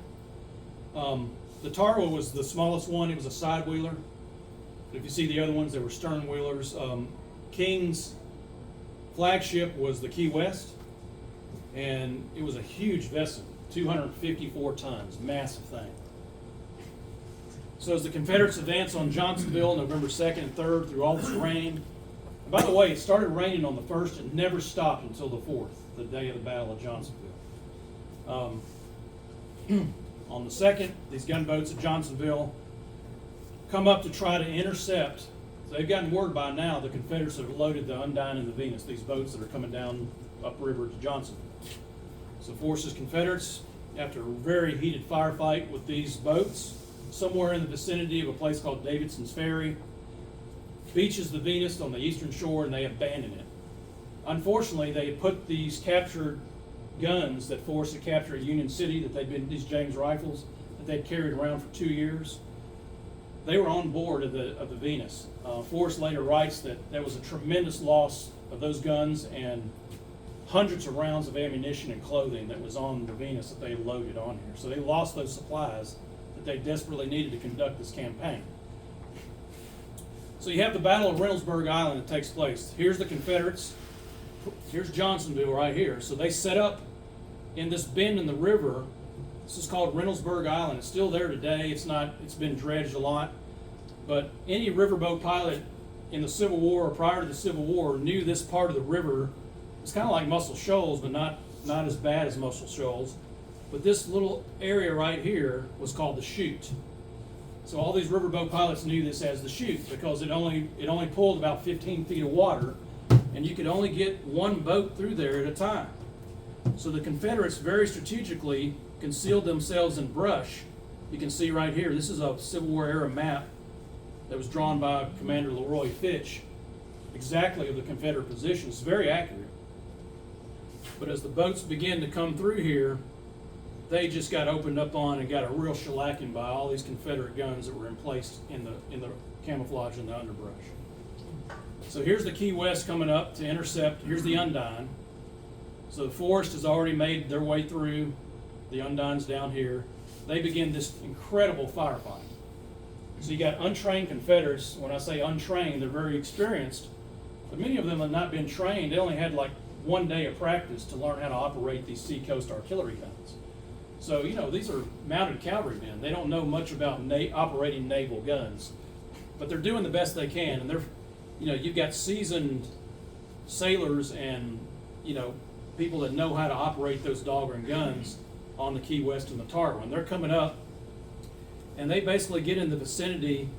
The Tarawa was the smallest one. It was a side wheeler. If you see the other ones, they were stern wheelers. King's flagship was the Key West, and it was a huge vessel, 254 tons, massive thing. So as the Confederates advanced on Johnsonville November 2nd and 3rd through all this rain, and by the way, it started raining on the 1st and never stopped until the 4th, the day of the Battle of Johnsonville. On the 2nd, these gunboats at Johnsonville come up to try to intercept. So they've gotten word by now the Confederates have loaded the Undine and the Venus, these boats that are coming down upriver to Johnsonville. So forces Confederates, after a very heated firefight with these boats, somewhere in the vicinity of a place called Davidson's Ferry, beaches the Venus on the eastern shore, and they abandon it. Unfortunately, they had put these captured guns that Forrest had captured at Union City, that they'd been, these James rifles that they'd carried around for 2 years, they were on board of the Venus. Forrest later writes that there was a tremendous loss of those guns and hundreds of rounds of ammunition and clothing that was on the Venus that they loaded on here. So they lost those supplies that they desperately needed to conduct this campaign. So you have the Battle of Reynoldsburg Island that takes place. Here's the Confederates. Here's Johnsonville right here. So they set up in this bend in the river. This is called Reynoldsburg Island. It's still there today. It's been dredged a lot. But any riverboat pilot in the Civil War or prior to the Civil War knew this part of the river. It's kind of like Muscle Shoals, but not as bad as Muscle Shoals. But this little area right here was called the chute. So all these riverboat pilots knew this as the chute because it only pulled about 15 feet of water, and you could only get one boat through there at a time. So the Confederates very strategically concealed themselves in brush. You can see right here, this is a Civil War era map that was drawn by Commander Leroy Fitch, exactly of the Confederate position. It's very accurate. But as the boats began to come through here, they just got opened up on and got a real shellacking by all these Confederate guns that were in place in the camouflage in the underbrush. So here's the Key West coming up to intercept. Here's the Undine. So the Forrest has already made their way through. The Undine's down here. They begin this incredible firefight. So you got untrained Confederates. When I say untrained, they're very experienced, but many of them have not been trained. They only had like 1 day of practice to learn how to operate these seacoast artillery guns. So, these are mounted cavalrymen. They don't know much about operating naval guns, but they're doing the best they can. And you've got seasoned sailors and, people that know how to operate those doggone guns on the Key West and the Tarawa. And they're coming up, and they basically get in the vicinity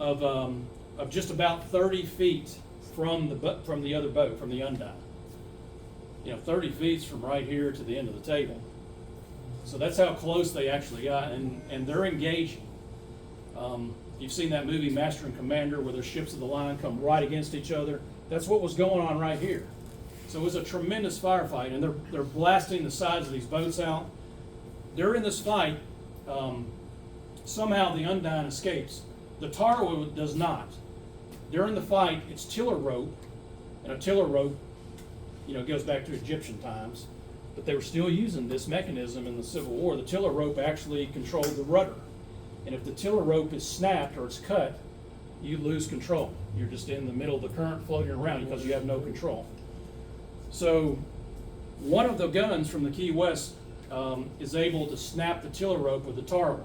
of just about 30 feet from the other boat, from the Undine. 30 feet from right here to the end of the table. So that's how close they actually got, and they're engaging. You've seen that movie Master and Commander where the ships of the line come right against each other. That's what was going on right here. So it was a tremendous firefight, and they're blasting the sides of these boats out. During this fight, Somehow the Undine escapes. The Tarawa does not. During the fight, it's tiller rope, and a tiller rope, goes back to Egyptian times, but they were still using this mechanism in the Civil War. The tiller rope actually controlled the rudder, and if the tiller rope is snapped or it's cut, you lose control. You're just in the middle of the current floating around because you have no control. So one of the guns from the Key West is able to snap the tiller rope with the Tarawa.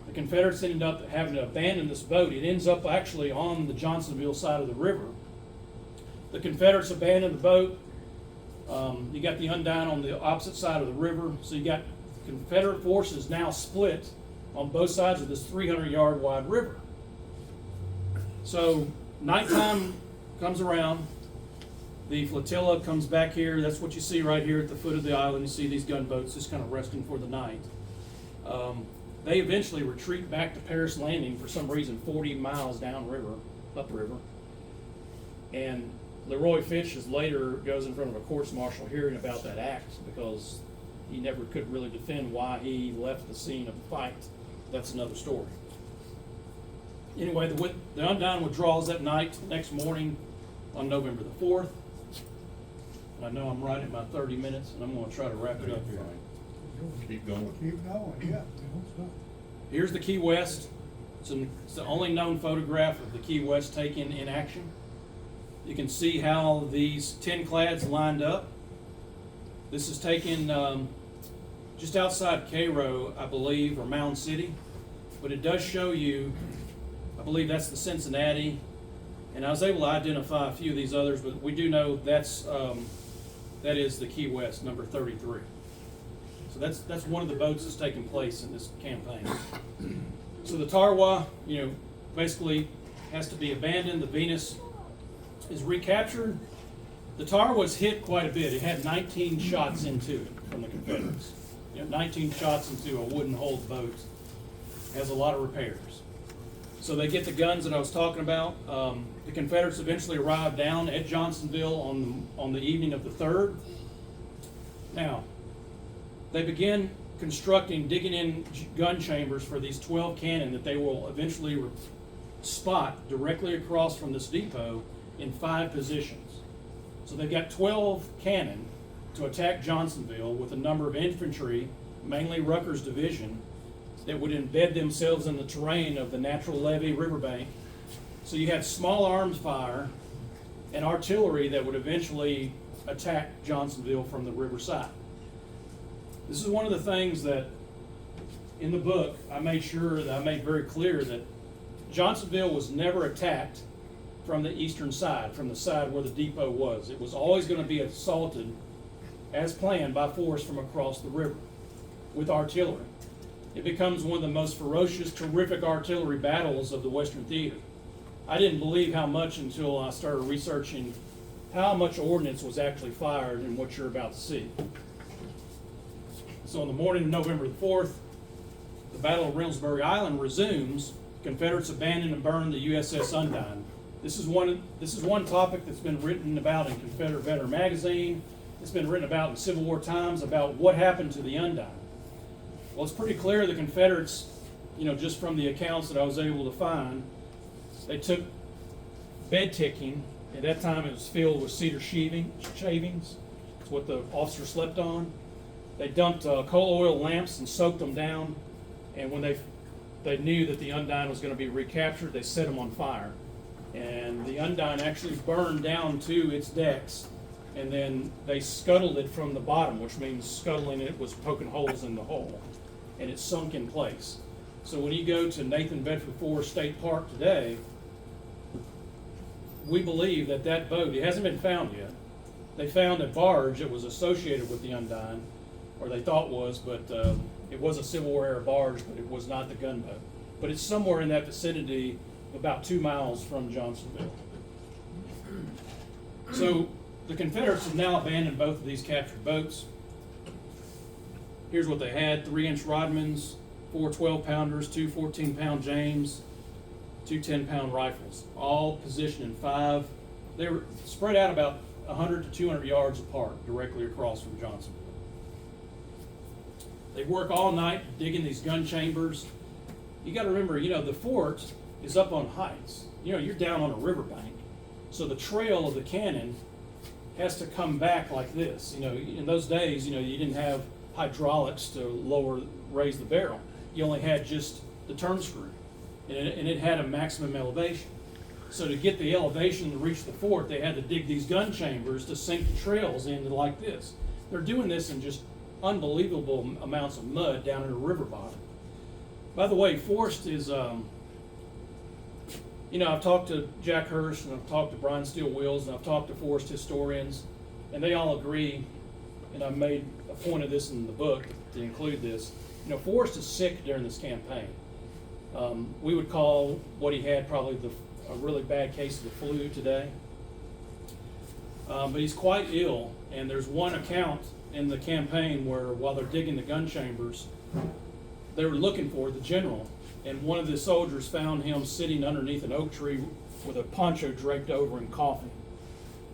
The Confederates ended up having to abandon this boat. It ends up actually on the Johnsonville side of the river. The Confederates abandoned the boat. You got the Undine on the opposite side of the river. So you got Confederate forces now split on both sides of this 300-yard wide river. So nighttime comes around. The flotilla comes back here. That's what you see right here at the foot of the island. You see these gunboats just kind of resting for the night. They eventually retreat back to Paris Landing for some reason, 40 miles upriver. And Leroy Fitch later goes in front of a courts-martial hearing about that act because he never could really defend why he left the scene of the fight. That's another story. Anyway, the Undine withdraws that night. Next morning on November the 4th. I know I'm right at my 30 minutes, and I'm going to try to wrap it up here. Keep going. Keep going, yeah. Here's the Key West. It's the only known photograph of the Key West taken in action. You can see how these tin clads lined up. This is taken just outside Cairo, I believe, or Mound City. But it does show you, I believe that's the Cincinnati. And I was able to identify a few of these others, but we do know that is the Key West, number 33. So that's one of the boats that's taking place in this campaign. So the Tarawa, basically has to be abandoned. The Venus is recaptured. The Tarawa was hit quite a bit. It had 19 shots into it from the Confederates. 19 shots into a wooden hulled boat. It has a lot of repairs. So they get the guns that I was talking about. The Confederates eventually arrived down at Johnsonville on the evening of the 3rd. Now, they begin digging in gun chambers for these 12 cannon that they will eventually spot directly across from this depot in 5 positions. So they've got 12 cannon to attack Johnsonville with a number of infantry, mainly Rucker's division, that would embed themselves in the terrain of the natural levee riverbank. So you had small arms fire and artillery that would eventually attack Johnsonville from the riverside. This is one of the things that in the book I made very clear that Johnsonville was never attacked from the eastern side, from the side where the depot was. It was always going to be assaulted as planned by force from across the river with artillery. It becomes one of the most ferocious, terrific artillery battles of the Western Theater. I didn't believe how much until I started researching how much ordnance was actually fired and what you're about to see. So on the morning of November the 4th, the Battle of Reynoldsbury Island resumes. Confederates abandon and burn the USS Undine. This is one topic that's been written about in Confederate Veteran Magazine. It's been written about in Civil War Times about what happened to the Undine. Well, it's pretty clear the Confederates, just from the accounts that I was able to find, they took bed ticking. At that time, it was filled with cedar shavings. It's what the officer slept on. They dumped coal oil lamps and soaked them down. And when they knew that the Undine was going to be recaptured, they set them on fire. And the Undine actually burned down to its decks. And then they scuttled it from the bottom, which means scuttling it was poking holes in the hull. And it sunk in place. So when you go to Nathan Bedford Forrest State Park today, we believe that boat, it hasn't been found yet. They found a barge that was associated with the Undine, or they thought was, but it was a Civil War era barge, but it was not the gunboat. But it's somewhere in that vicinity, about 2 miles from Johnsonville. So the Confederates have now abandoned both of these captured boats. Here's what they had: 3-inch Rodmans, 4 12-pounders, 2 14-pound James, 2 10-pound rifles, all positioned in 5. They were spread out about 100 to 200 yards apart, directly across from Johnsonville. They work all night digging these gun chambers. you gotta remember, the fort is up on heights. You're down on a riverbank. So the trail of the cannon has to come back like this. In those days, you didn't have hydraulics to raise the barrel. You only had just the turn screw, and it had a maximum elevation. So to get the elevation to reach the fort, they had to dig these gun chambers to sink the trails into like this. They're doing this in just unbelievable amounts of mud down in the river bottom. By the way, Forrest is, I've talked to Jack Hurst, and I've talked to Brian Steele Wills, and I've talked to Forrest historians, and they all agree, and I've made a point of this in the book to include this. Forrest is sick during this campaign. We would call what he had probably a really bad case of the flu today. But he's quite ill, and there's one account in the campaign where while they're digging the gun chambers, they were looking for the general, and one of the soldiers found him sitting underneath an oak tree with a poncho draped over him coughing.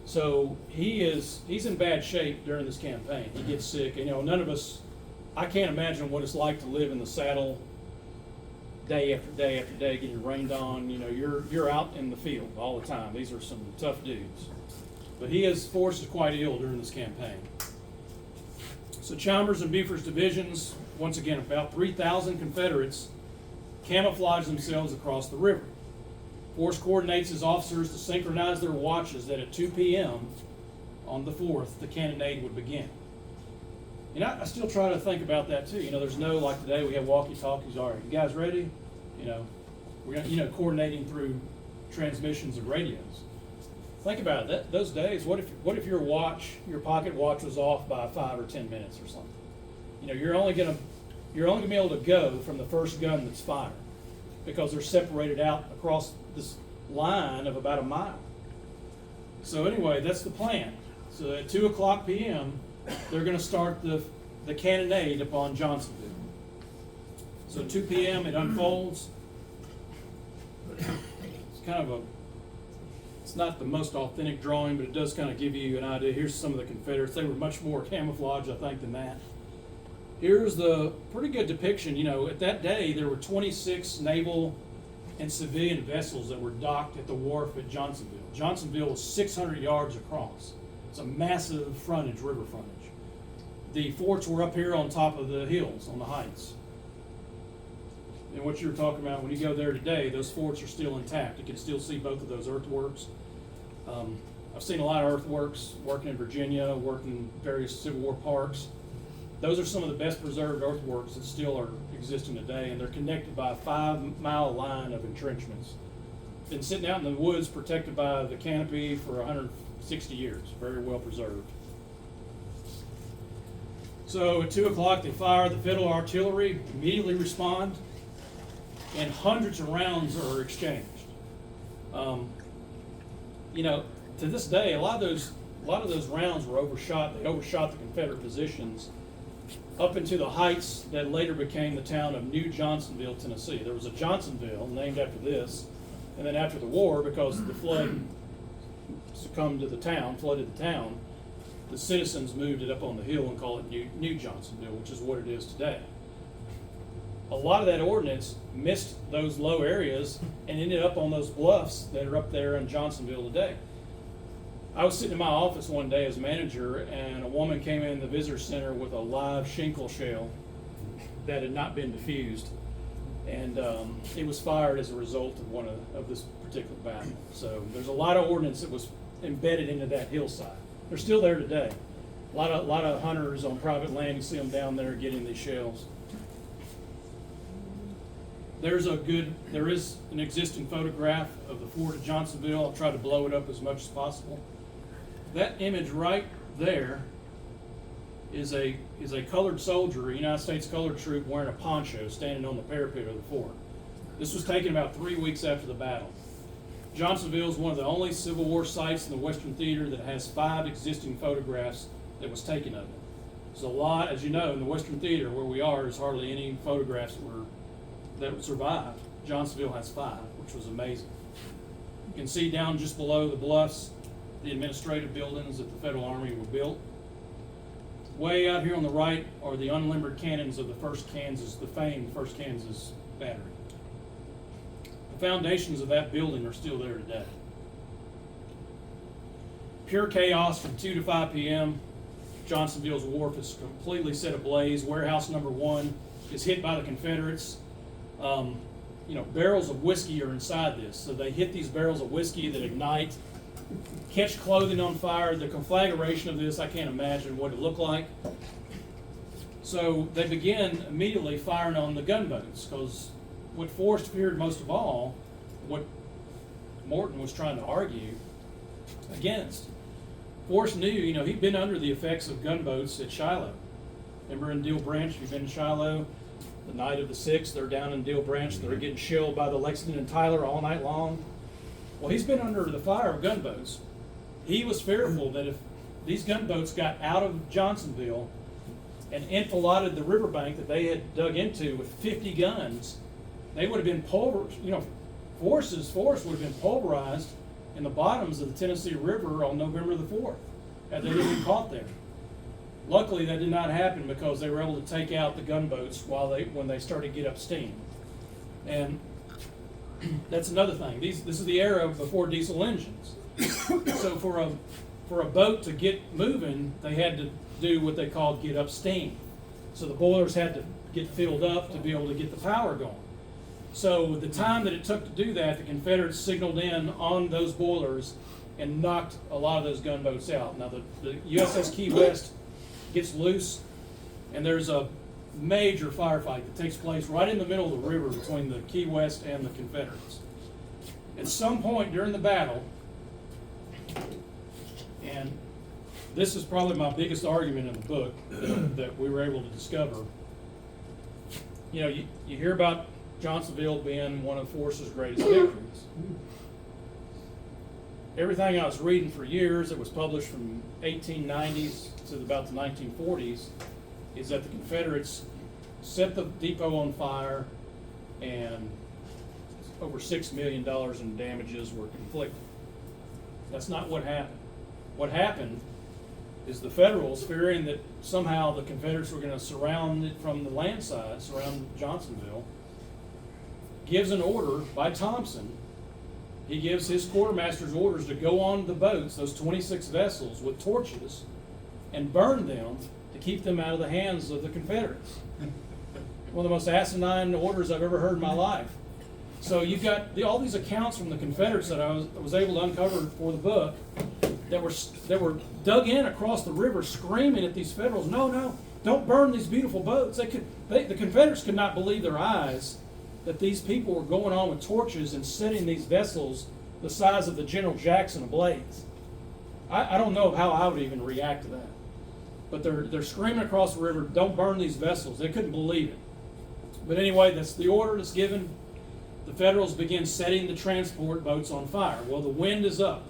So he's in bad shape during this campaign. He gets sick, and none of us, I can't imagine what it's like to live in the saddle day after day after day, getting rained on. You're out in the field all the time. These are some tough dudes. But Forrest is quite ill during this campaign. So Chalmers and Buford's divisions, once again, about 3,000 Confederates camouflage themselves across the river. Forrest coordinates his officers to synchronize their watches that at 2 p.m. on the 4th, the cannonade would begin. And I still try to think about that too. There's no, like today, we have walkie-talkies. All right, you guys ready? We're gonna, coordinating through transmissions and radios. Think about it. Those days, what if your pocket watch was off by 5 or 10 minutes or something? You're only gonna be able to go from the first gun that's fired, because they're separated out across this line of about a mile. So anyway, that's the plan. So at 2:00 p.m., they're going to start the cannonade upon Johnsonville. So 2 p.m. it unfolds. It's not the most authentic drawing, but it does kind of give you an idea. Here's some of the Confederates. They were much more camouflaged, I think, than that. Here's the pretty good depiction. At that day, there were 26 naval and civilian vessels that were docked at the wharf at Johnsonville. Johnsonville was 600 yards across. It's a massive river frontage. The forts were up here on top of the hills, on the heights. And what you were talking about, when you go there today, those forts are still intact. You can still see both of those earthworks. I've seen a lot of earthworks working in Virginia, working in various Civil War parks. Those are some of the best preserved earthworks that still are existing today, and they're connected by a 5-mile line of entrenchments. Been sitting out in the woods protected by the canopy for 160 years, very well preserved. So at 2:00 they fire, the Federal artillery immediately respond, and hundreds of rounds are exchanged. To this day, a lot of those rounds were overshot. They overshot the Confederate positions up into the heights that later became the town of New Johnsonville, Tennessee. There was a Johnsonville named after this, and then after the war, because the flood flooded the town, the citizens moved it up on the hill and called it New Johnsonville, which is what it is today. A lot of that ordnance missed those low areas and ended up on those bluffs that are up there in Johnsonville today. I was sitting in my office one day as manager, and a woman came in the visitor center with a live Schinkel shell that had not been diffused, and it was fired as a result of this particular battle. So there's a lot of ordnance that was embedded into that hillside. They're still there today. A lot of hunters on private land, you see them down there getting these shells. There is an existing photograph of the fort of Johnsonville. I'll try to blow it up as much as possible. That image right there is a colored soldier, a United States colored troop wearing a poncho standing on the parapet of the fort. This was taken about 3 weeks after the battle. Johnsonville is one of the only Civil War sites in the Western Theater that has 5 existing photographs that was taken of it. There's a lot, as you know, in the Western Theater where we are, there's hardly any photographs that survived. Johnsonville has 5, which was amazing. You can see down just below the bluffs the administrative buildings that the Federal Army were built. Way out here on the right are the unlimbered cannons of the famed 1st Kansas battery. foundations of that building are still there today. Pure chaos from 2 to 5 p.m. Johnsonville's wharf is completely set ablaze. Warehouse number 1 is hit by the Confederates. Barrels of whiskey are inside this. So they hit these barrels of whiskey that ignite, catch clothing on fire. The conflagration of this, I can't imagine what it looked like. So they began immediately firing on the gunboats, because what Forrest feared most of all, what Morton was trying to argue against. Forrest knew, he'd been under the effects of gunboats at Shiloh. Remember in Deal Branch, if you've been to Shiloh, the night of the 6th, they're down in Deal Branch, they're getting shelled by the Lexington and Tyler all night long. Well, he's been under the fire of gunboats. He was fearful that if these gunboats got out of Johnsonville and enfiladed the riverbank that they had dug into with 50 guns, they would have been Forrest's force would have been pulverized in the bottoms of the Tennessee River on November the 4th, had they been caught there. Luckily, that did not happen, because they were able to take out the gunboats when they started to get up steam. And that's another thing. This is the era before diesel engines. So for a boat to get moving, they had to do what they called get up steam. So the boilers had to get filled up to be able to get the power going. So the time that it took to do that, the Confederates signaled in on those boilers and knocked a lot of those gunboats out. Now the USS Key West gets loose, and there's a major firefight that takes place right in the middle of the river between the Key West and the Confederates. At some point during the battle, and this is probably my biggest argument in the book that we were able to discover. You hear about Johnsonville being one of Forrest's greatest victories. Everything I was reading for years that was published from 1890s to about the 1940s is that the Confederates set the depot on fire and over $6 million in damages were inflicted. That's not what happened. What happened is the Federals, fearing that somehow the Confederates were going to surround it from the land side, surround Johnsonville, gives an order by Thompson. He gives his quartermaster's orders to go on the boats, those 26 vessels, with torches and burn them to keep them out of the hands of the Confederates. One of the most asinine orders I've ever heard in my life. So you've got all these accounts from the Confederates that I was able to uncover for the book that were dug in across the river, screaming at these Federals, no, don't burn these beautiful boats. The Confederates could not believe their eyes that these people were going on with torches and setting these vessels the size of the General Jackson ablaze. I don't know how I would even react to that. But they're screaming across the river, don't burn these vessels. They couldn't believe it. But anyway, that's the order that's given. The Federals begin setting the transport boats on fire. Well, the wind is up.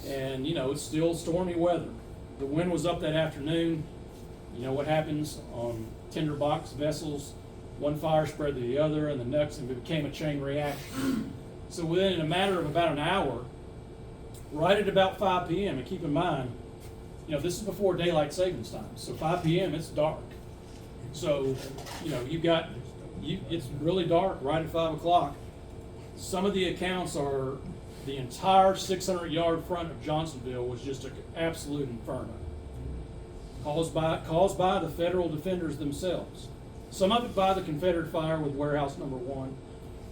And, it's still stormy weather. The wind was up that afternoon. You know what happens on tinderbox vessels? One fire spread to the other, and the next, and it became a chain reaction. So within a matter of about an hour, right at about 5 p.m., and keep in mind, this is before daylight savings time. So 5 p.m., it's dark. So, it's really dark right at 5 o'clock. Some of the accounts are the entire 600-yard front of Johnsonville was just an absolute inferno, caused by the Federal defenders themselves. Some of it by the Confederate fire with warehouse number 1,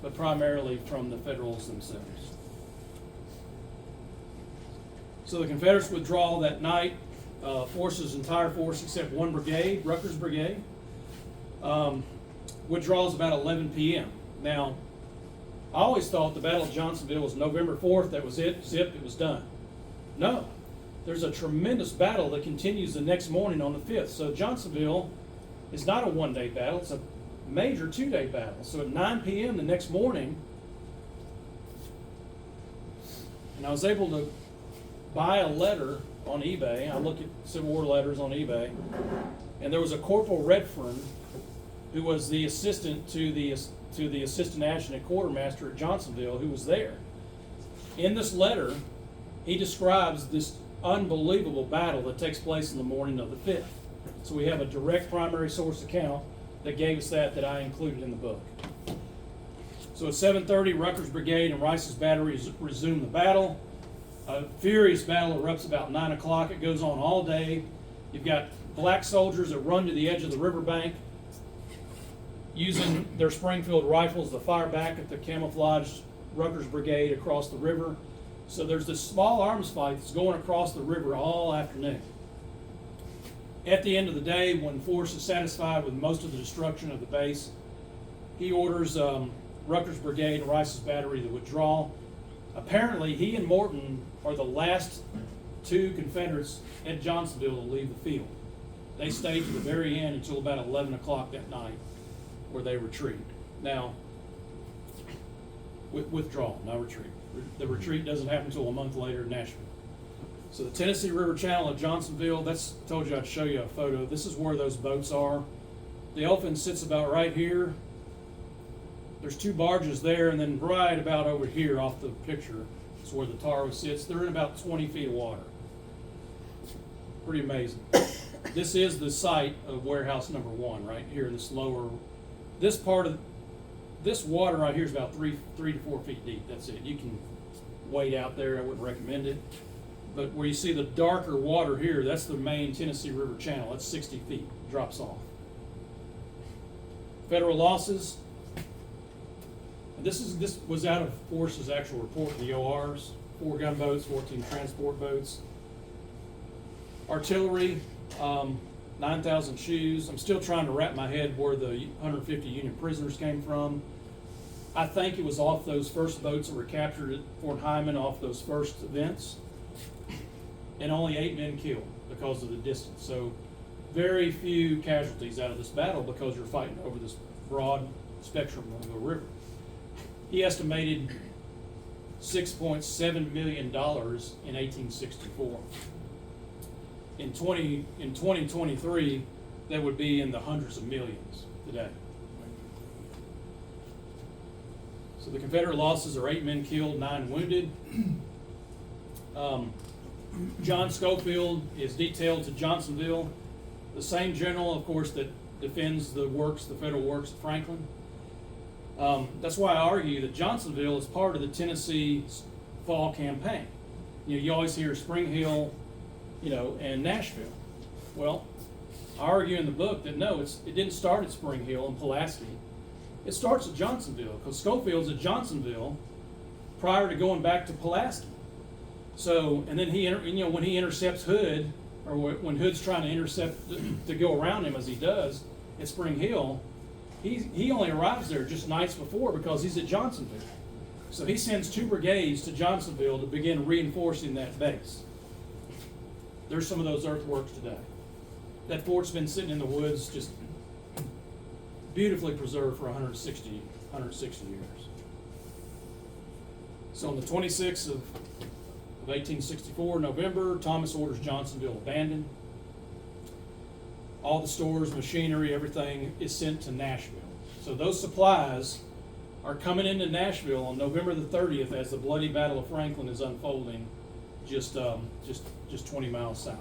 but primarily from the Federals themselves. So the Confederates withdraw that night. Force's entire force except one brigade, Rucker's brigade, withdraws about 11 p.m. Now, I always thought the Battle of Johnsonville was November 4th. That was it. Zip, it was done. No. There's a tremendous battle that continues the next morning on the 5th. So Johnsonville is not a one-day battle. It's a major 2-day battle. So at 9 p.m. the next morning, and I was able to buy a letter on eBay. I look at Civil War letters on eBay. And there was a Corporal Redfern who was the assistant to the assistant adjutant quartermaster at Johnsonville, who was there. In this letter, he describes this unbelievable battle that takes place in the morning of the 5th. So we have a direct primary source account that gave us that I included in the book. So at 7:30, Rutgers Brigade and Rice's Battery resume the battle. A furious battle erupts about 9 o'clock. It goes on all day. You've got black soldiers that run to the edge of the riverbank, using their Springfield rifles to fire back at the camouflaged Rutgers Brigade across the river. So there's this small arms fight that's going across the river all afternoon. At the end of the day, when Force is satisfied with most of the destruction of the base, he orders Rutgers Brigade and Rice's Battery to withdraw. Apparently, he and Morton are the last two Confederates at Johnsonville to leave the field. They stayed to the very end until about 11 o'clock that night, where they retreat. Now, withdrawal, no retreat. The retreat doesn't happen until a month later in Nashville. So the Tennessee River Channel at Johnsonville, that's, told you I'd show you a photo. This is where those boats are. The Elfin sits about right here. There's two barges there, and then right about over here off the picture is where the Taro sits. They're in about 20 feet of water. Pretty amazing. This is the site of warehouse number 1 right here in this lower, this part of, this water right here is about 3 to 4 feet deep. That's it. You can wade out there. I wouldn't recommend it. But where you see the darker water here, that's the main Tennessee River Channel. That's 60 feet, drops off. Federal losses. This was out of Force's actual report, the ORs. 4 gunboats, 14 transport boats. Artillery, 9,000 shoes. I'm still trying to wrap my head where the 150 Union prisoners came from. I think it was off those first boats that were captured at Fort Hyman, off those first events. And only 8 men killed because of the distance. So very few casualties out of this battle because you're fighting over this broad spectrum of the river. He estimated $6.7 million in 1864. In 2023, that would be in the hundreds of millions today. So the Confederate losses are 8 men killed, 9 wounded. John Schofield is detailed to Johnsonville, the same general, of course, that defends the works, the federal works at Franklin. That's why I argue that Johnsonville is part of the Tennessee fall campaign. You always hear Spring Hill, and Nashville. Well, I argue in the book that no, it didn't start at Spring Hill and Pulaski. It starts at Johnsonville, because Schofield's at Johnsonville prior to going back to Pulaski. So, and then when he intercepts Hood, or when Hood's trying to intercept to go around him as he does at Spring Hill, he only arrives there just nights before because he's at Johnsonville. So he sends 2 brigades to Johnsonville to begin reinforcing that base. There's some of those earthworks today. That fort's been sitting in the woods, just beautifully preserved for 160 years. So on the 26th of 1864, November, Thomas orders Johnsonville abandoned. All the stores, machinery, everything is sent to Nashville. So those supplies are coming into Nashville on November the 30th as the bloody Battle of Franklin is unfolding just 20 miles south.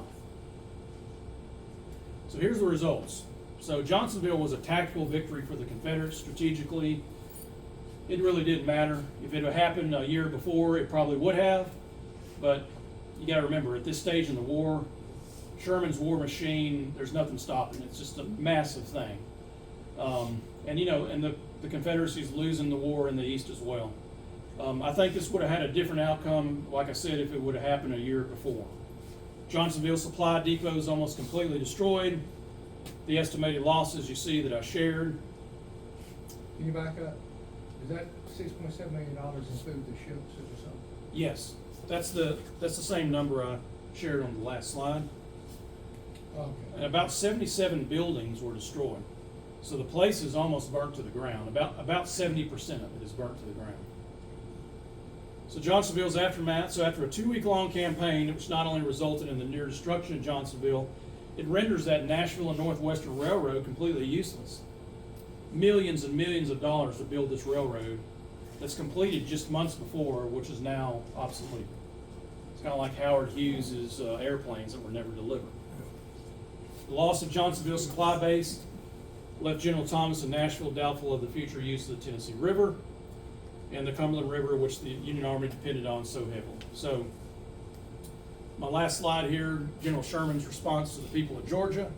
So here's the results. So Johnsonville was a tactical victory for the Confederates strategically. It really didn't matter. If it had happened a year before, it probably would have. But you got to remember, at this stage in the war, Sherman's war machine, there's nothing stopping it. It's just a massive thing. And the Confederacy's losing the war in the East as well. I think this would have had a different outcome, like I said, if it would have happened a year before. Johnsonville supply depot is almost completely destroyed. The estimated losses you see that I shared. Can you back up? Is that $6.7 million include the ships or something? Yes, that's the same number I shared on the last slide. Okay. And about 77 buildings were destroyed. So the place is almost burnt to the ground. About 70% of it is burnt to the ground. So Johnsonville's aftermath. So after a 2-week-long campaign, which not only resulted in the near destruction of Johnsonville, it renders that Nashville and Northwestern Railroad completely useless. Millions and millions of dollars to build this railroad that's completed just months before, which is now obsolete. It's kind of like Howard Hughes's airplanes that were never delivered. The loss of Johnsonville supply base left General Thomas in Nashville doubtful of the future use of the Tennessee River. and the Cumberland River, which the Union Army depended on so heavily. So, my last slide here, General Sherman's response to the people of Georgia.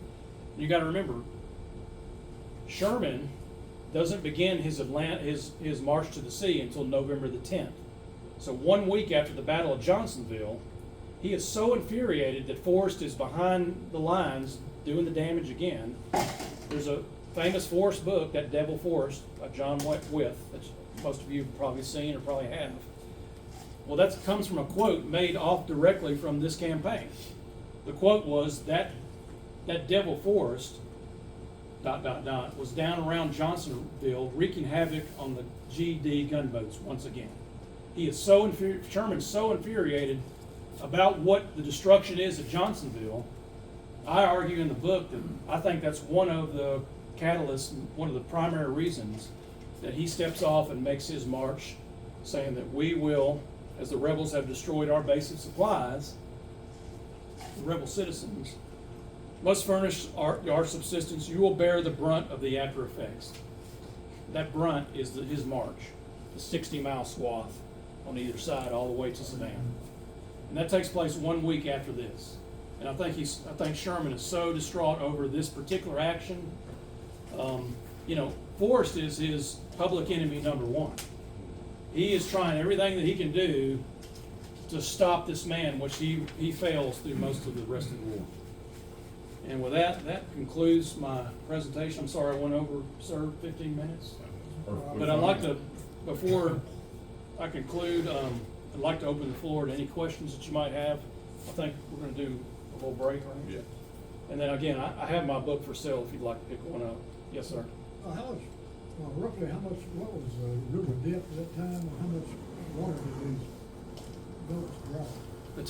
You gotta remember, Sherman doesn't begin his march to the sea until November the 10th. So 1 week after the Battle of Johnsonville, he is so infuriated that Forrest is behind the lines doing the damage again. There's a famous Forrest book, that Devil Forrest, by John Wyth, that most of you have probably seen or probably have. Well, that comes from a quote made off directly from this campaign. The quote was that Devil Forrest, ... was down around Johnsonville wreaking havoc on the GD gunboats once again. He is so Sherman's so infuriated about what the destruction is at Johnsonville. I argue in the book that I think that's one of the catalysts, one of the primary reasons that he steps off and makes his march, saying that we will, as the rebels have destroyed our basic supplies, the rebel citizens must furnish our subsistence. You will bear the brunt of the after effects. That brunt is his march, the 60-mile swath on either side, all the way to Savannah, and that takes place 1 week after this. And I think Sherman is so distraught over this particular action. Forrest is his public enemy number one. He is trying everything that he can do to stop this man, which he fails through most of the rest of the war. And with that concludes my presentation. I'm sorry I went over, sir, 15 minutes. But I'd like to, before I conclude, I'd like to open the floor to any questions that you might have. I think we're going to do a little break, right? Yeah. And then again, I have my book for sale if you'd like to pick one up. Yes, sir. Roughly what was the river depth at that time, and how much water did these boats draw? The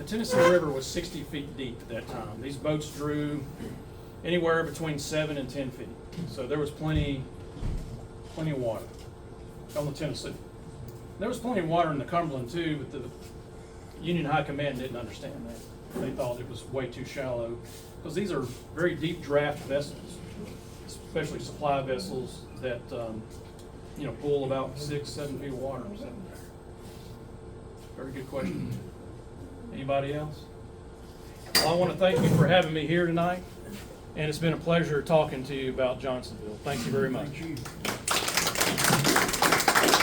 Tennessee River was 60 feet deep at that time. These boats drew anywhere between 7 and 10 feet. So there was plenty of water on the Tennessee. There was plenty of water in the Cumberland too, but the Union High Command didn't understand that. They thought it was way too shallow, because these are very deep draft vessels, especially supply vessels that pull about 6-7 feet of water. So, very good question. Anybody else? Well, I want to thank you for having me here tonight, and it's been a pleasure talking to you about Johnsonville. Thank you very much. Thank you.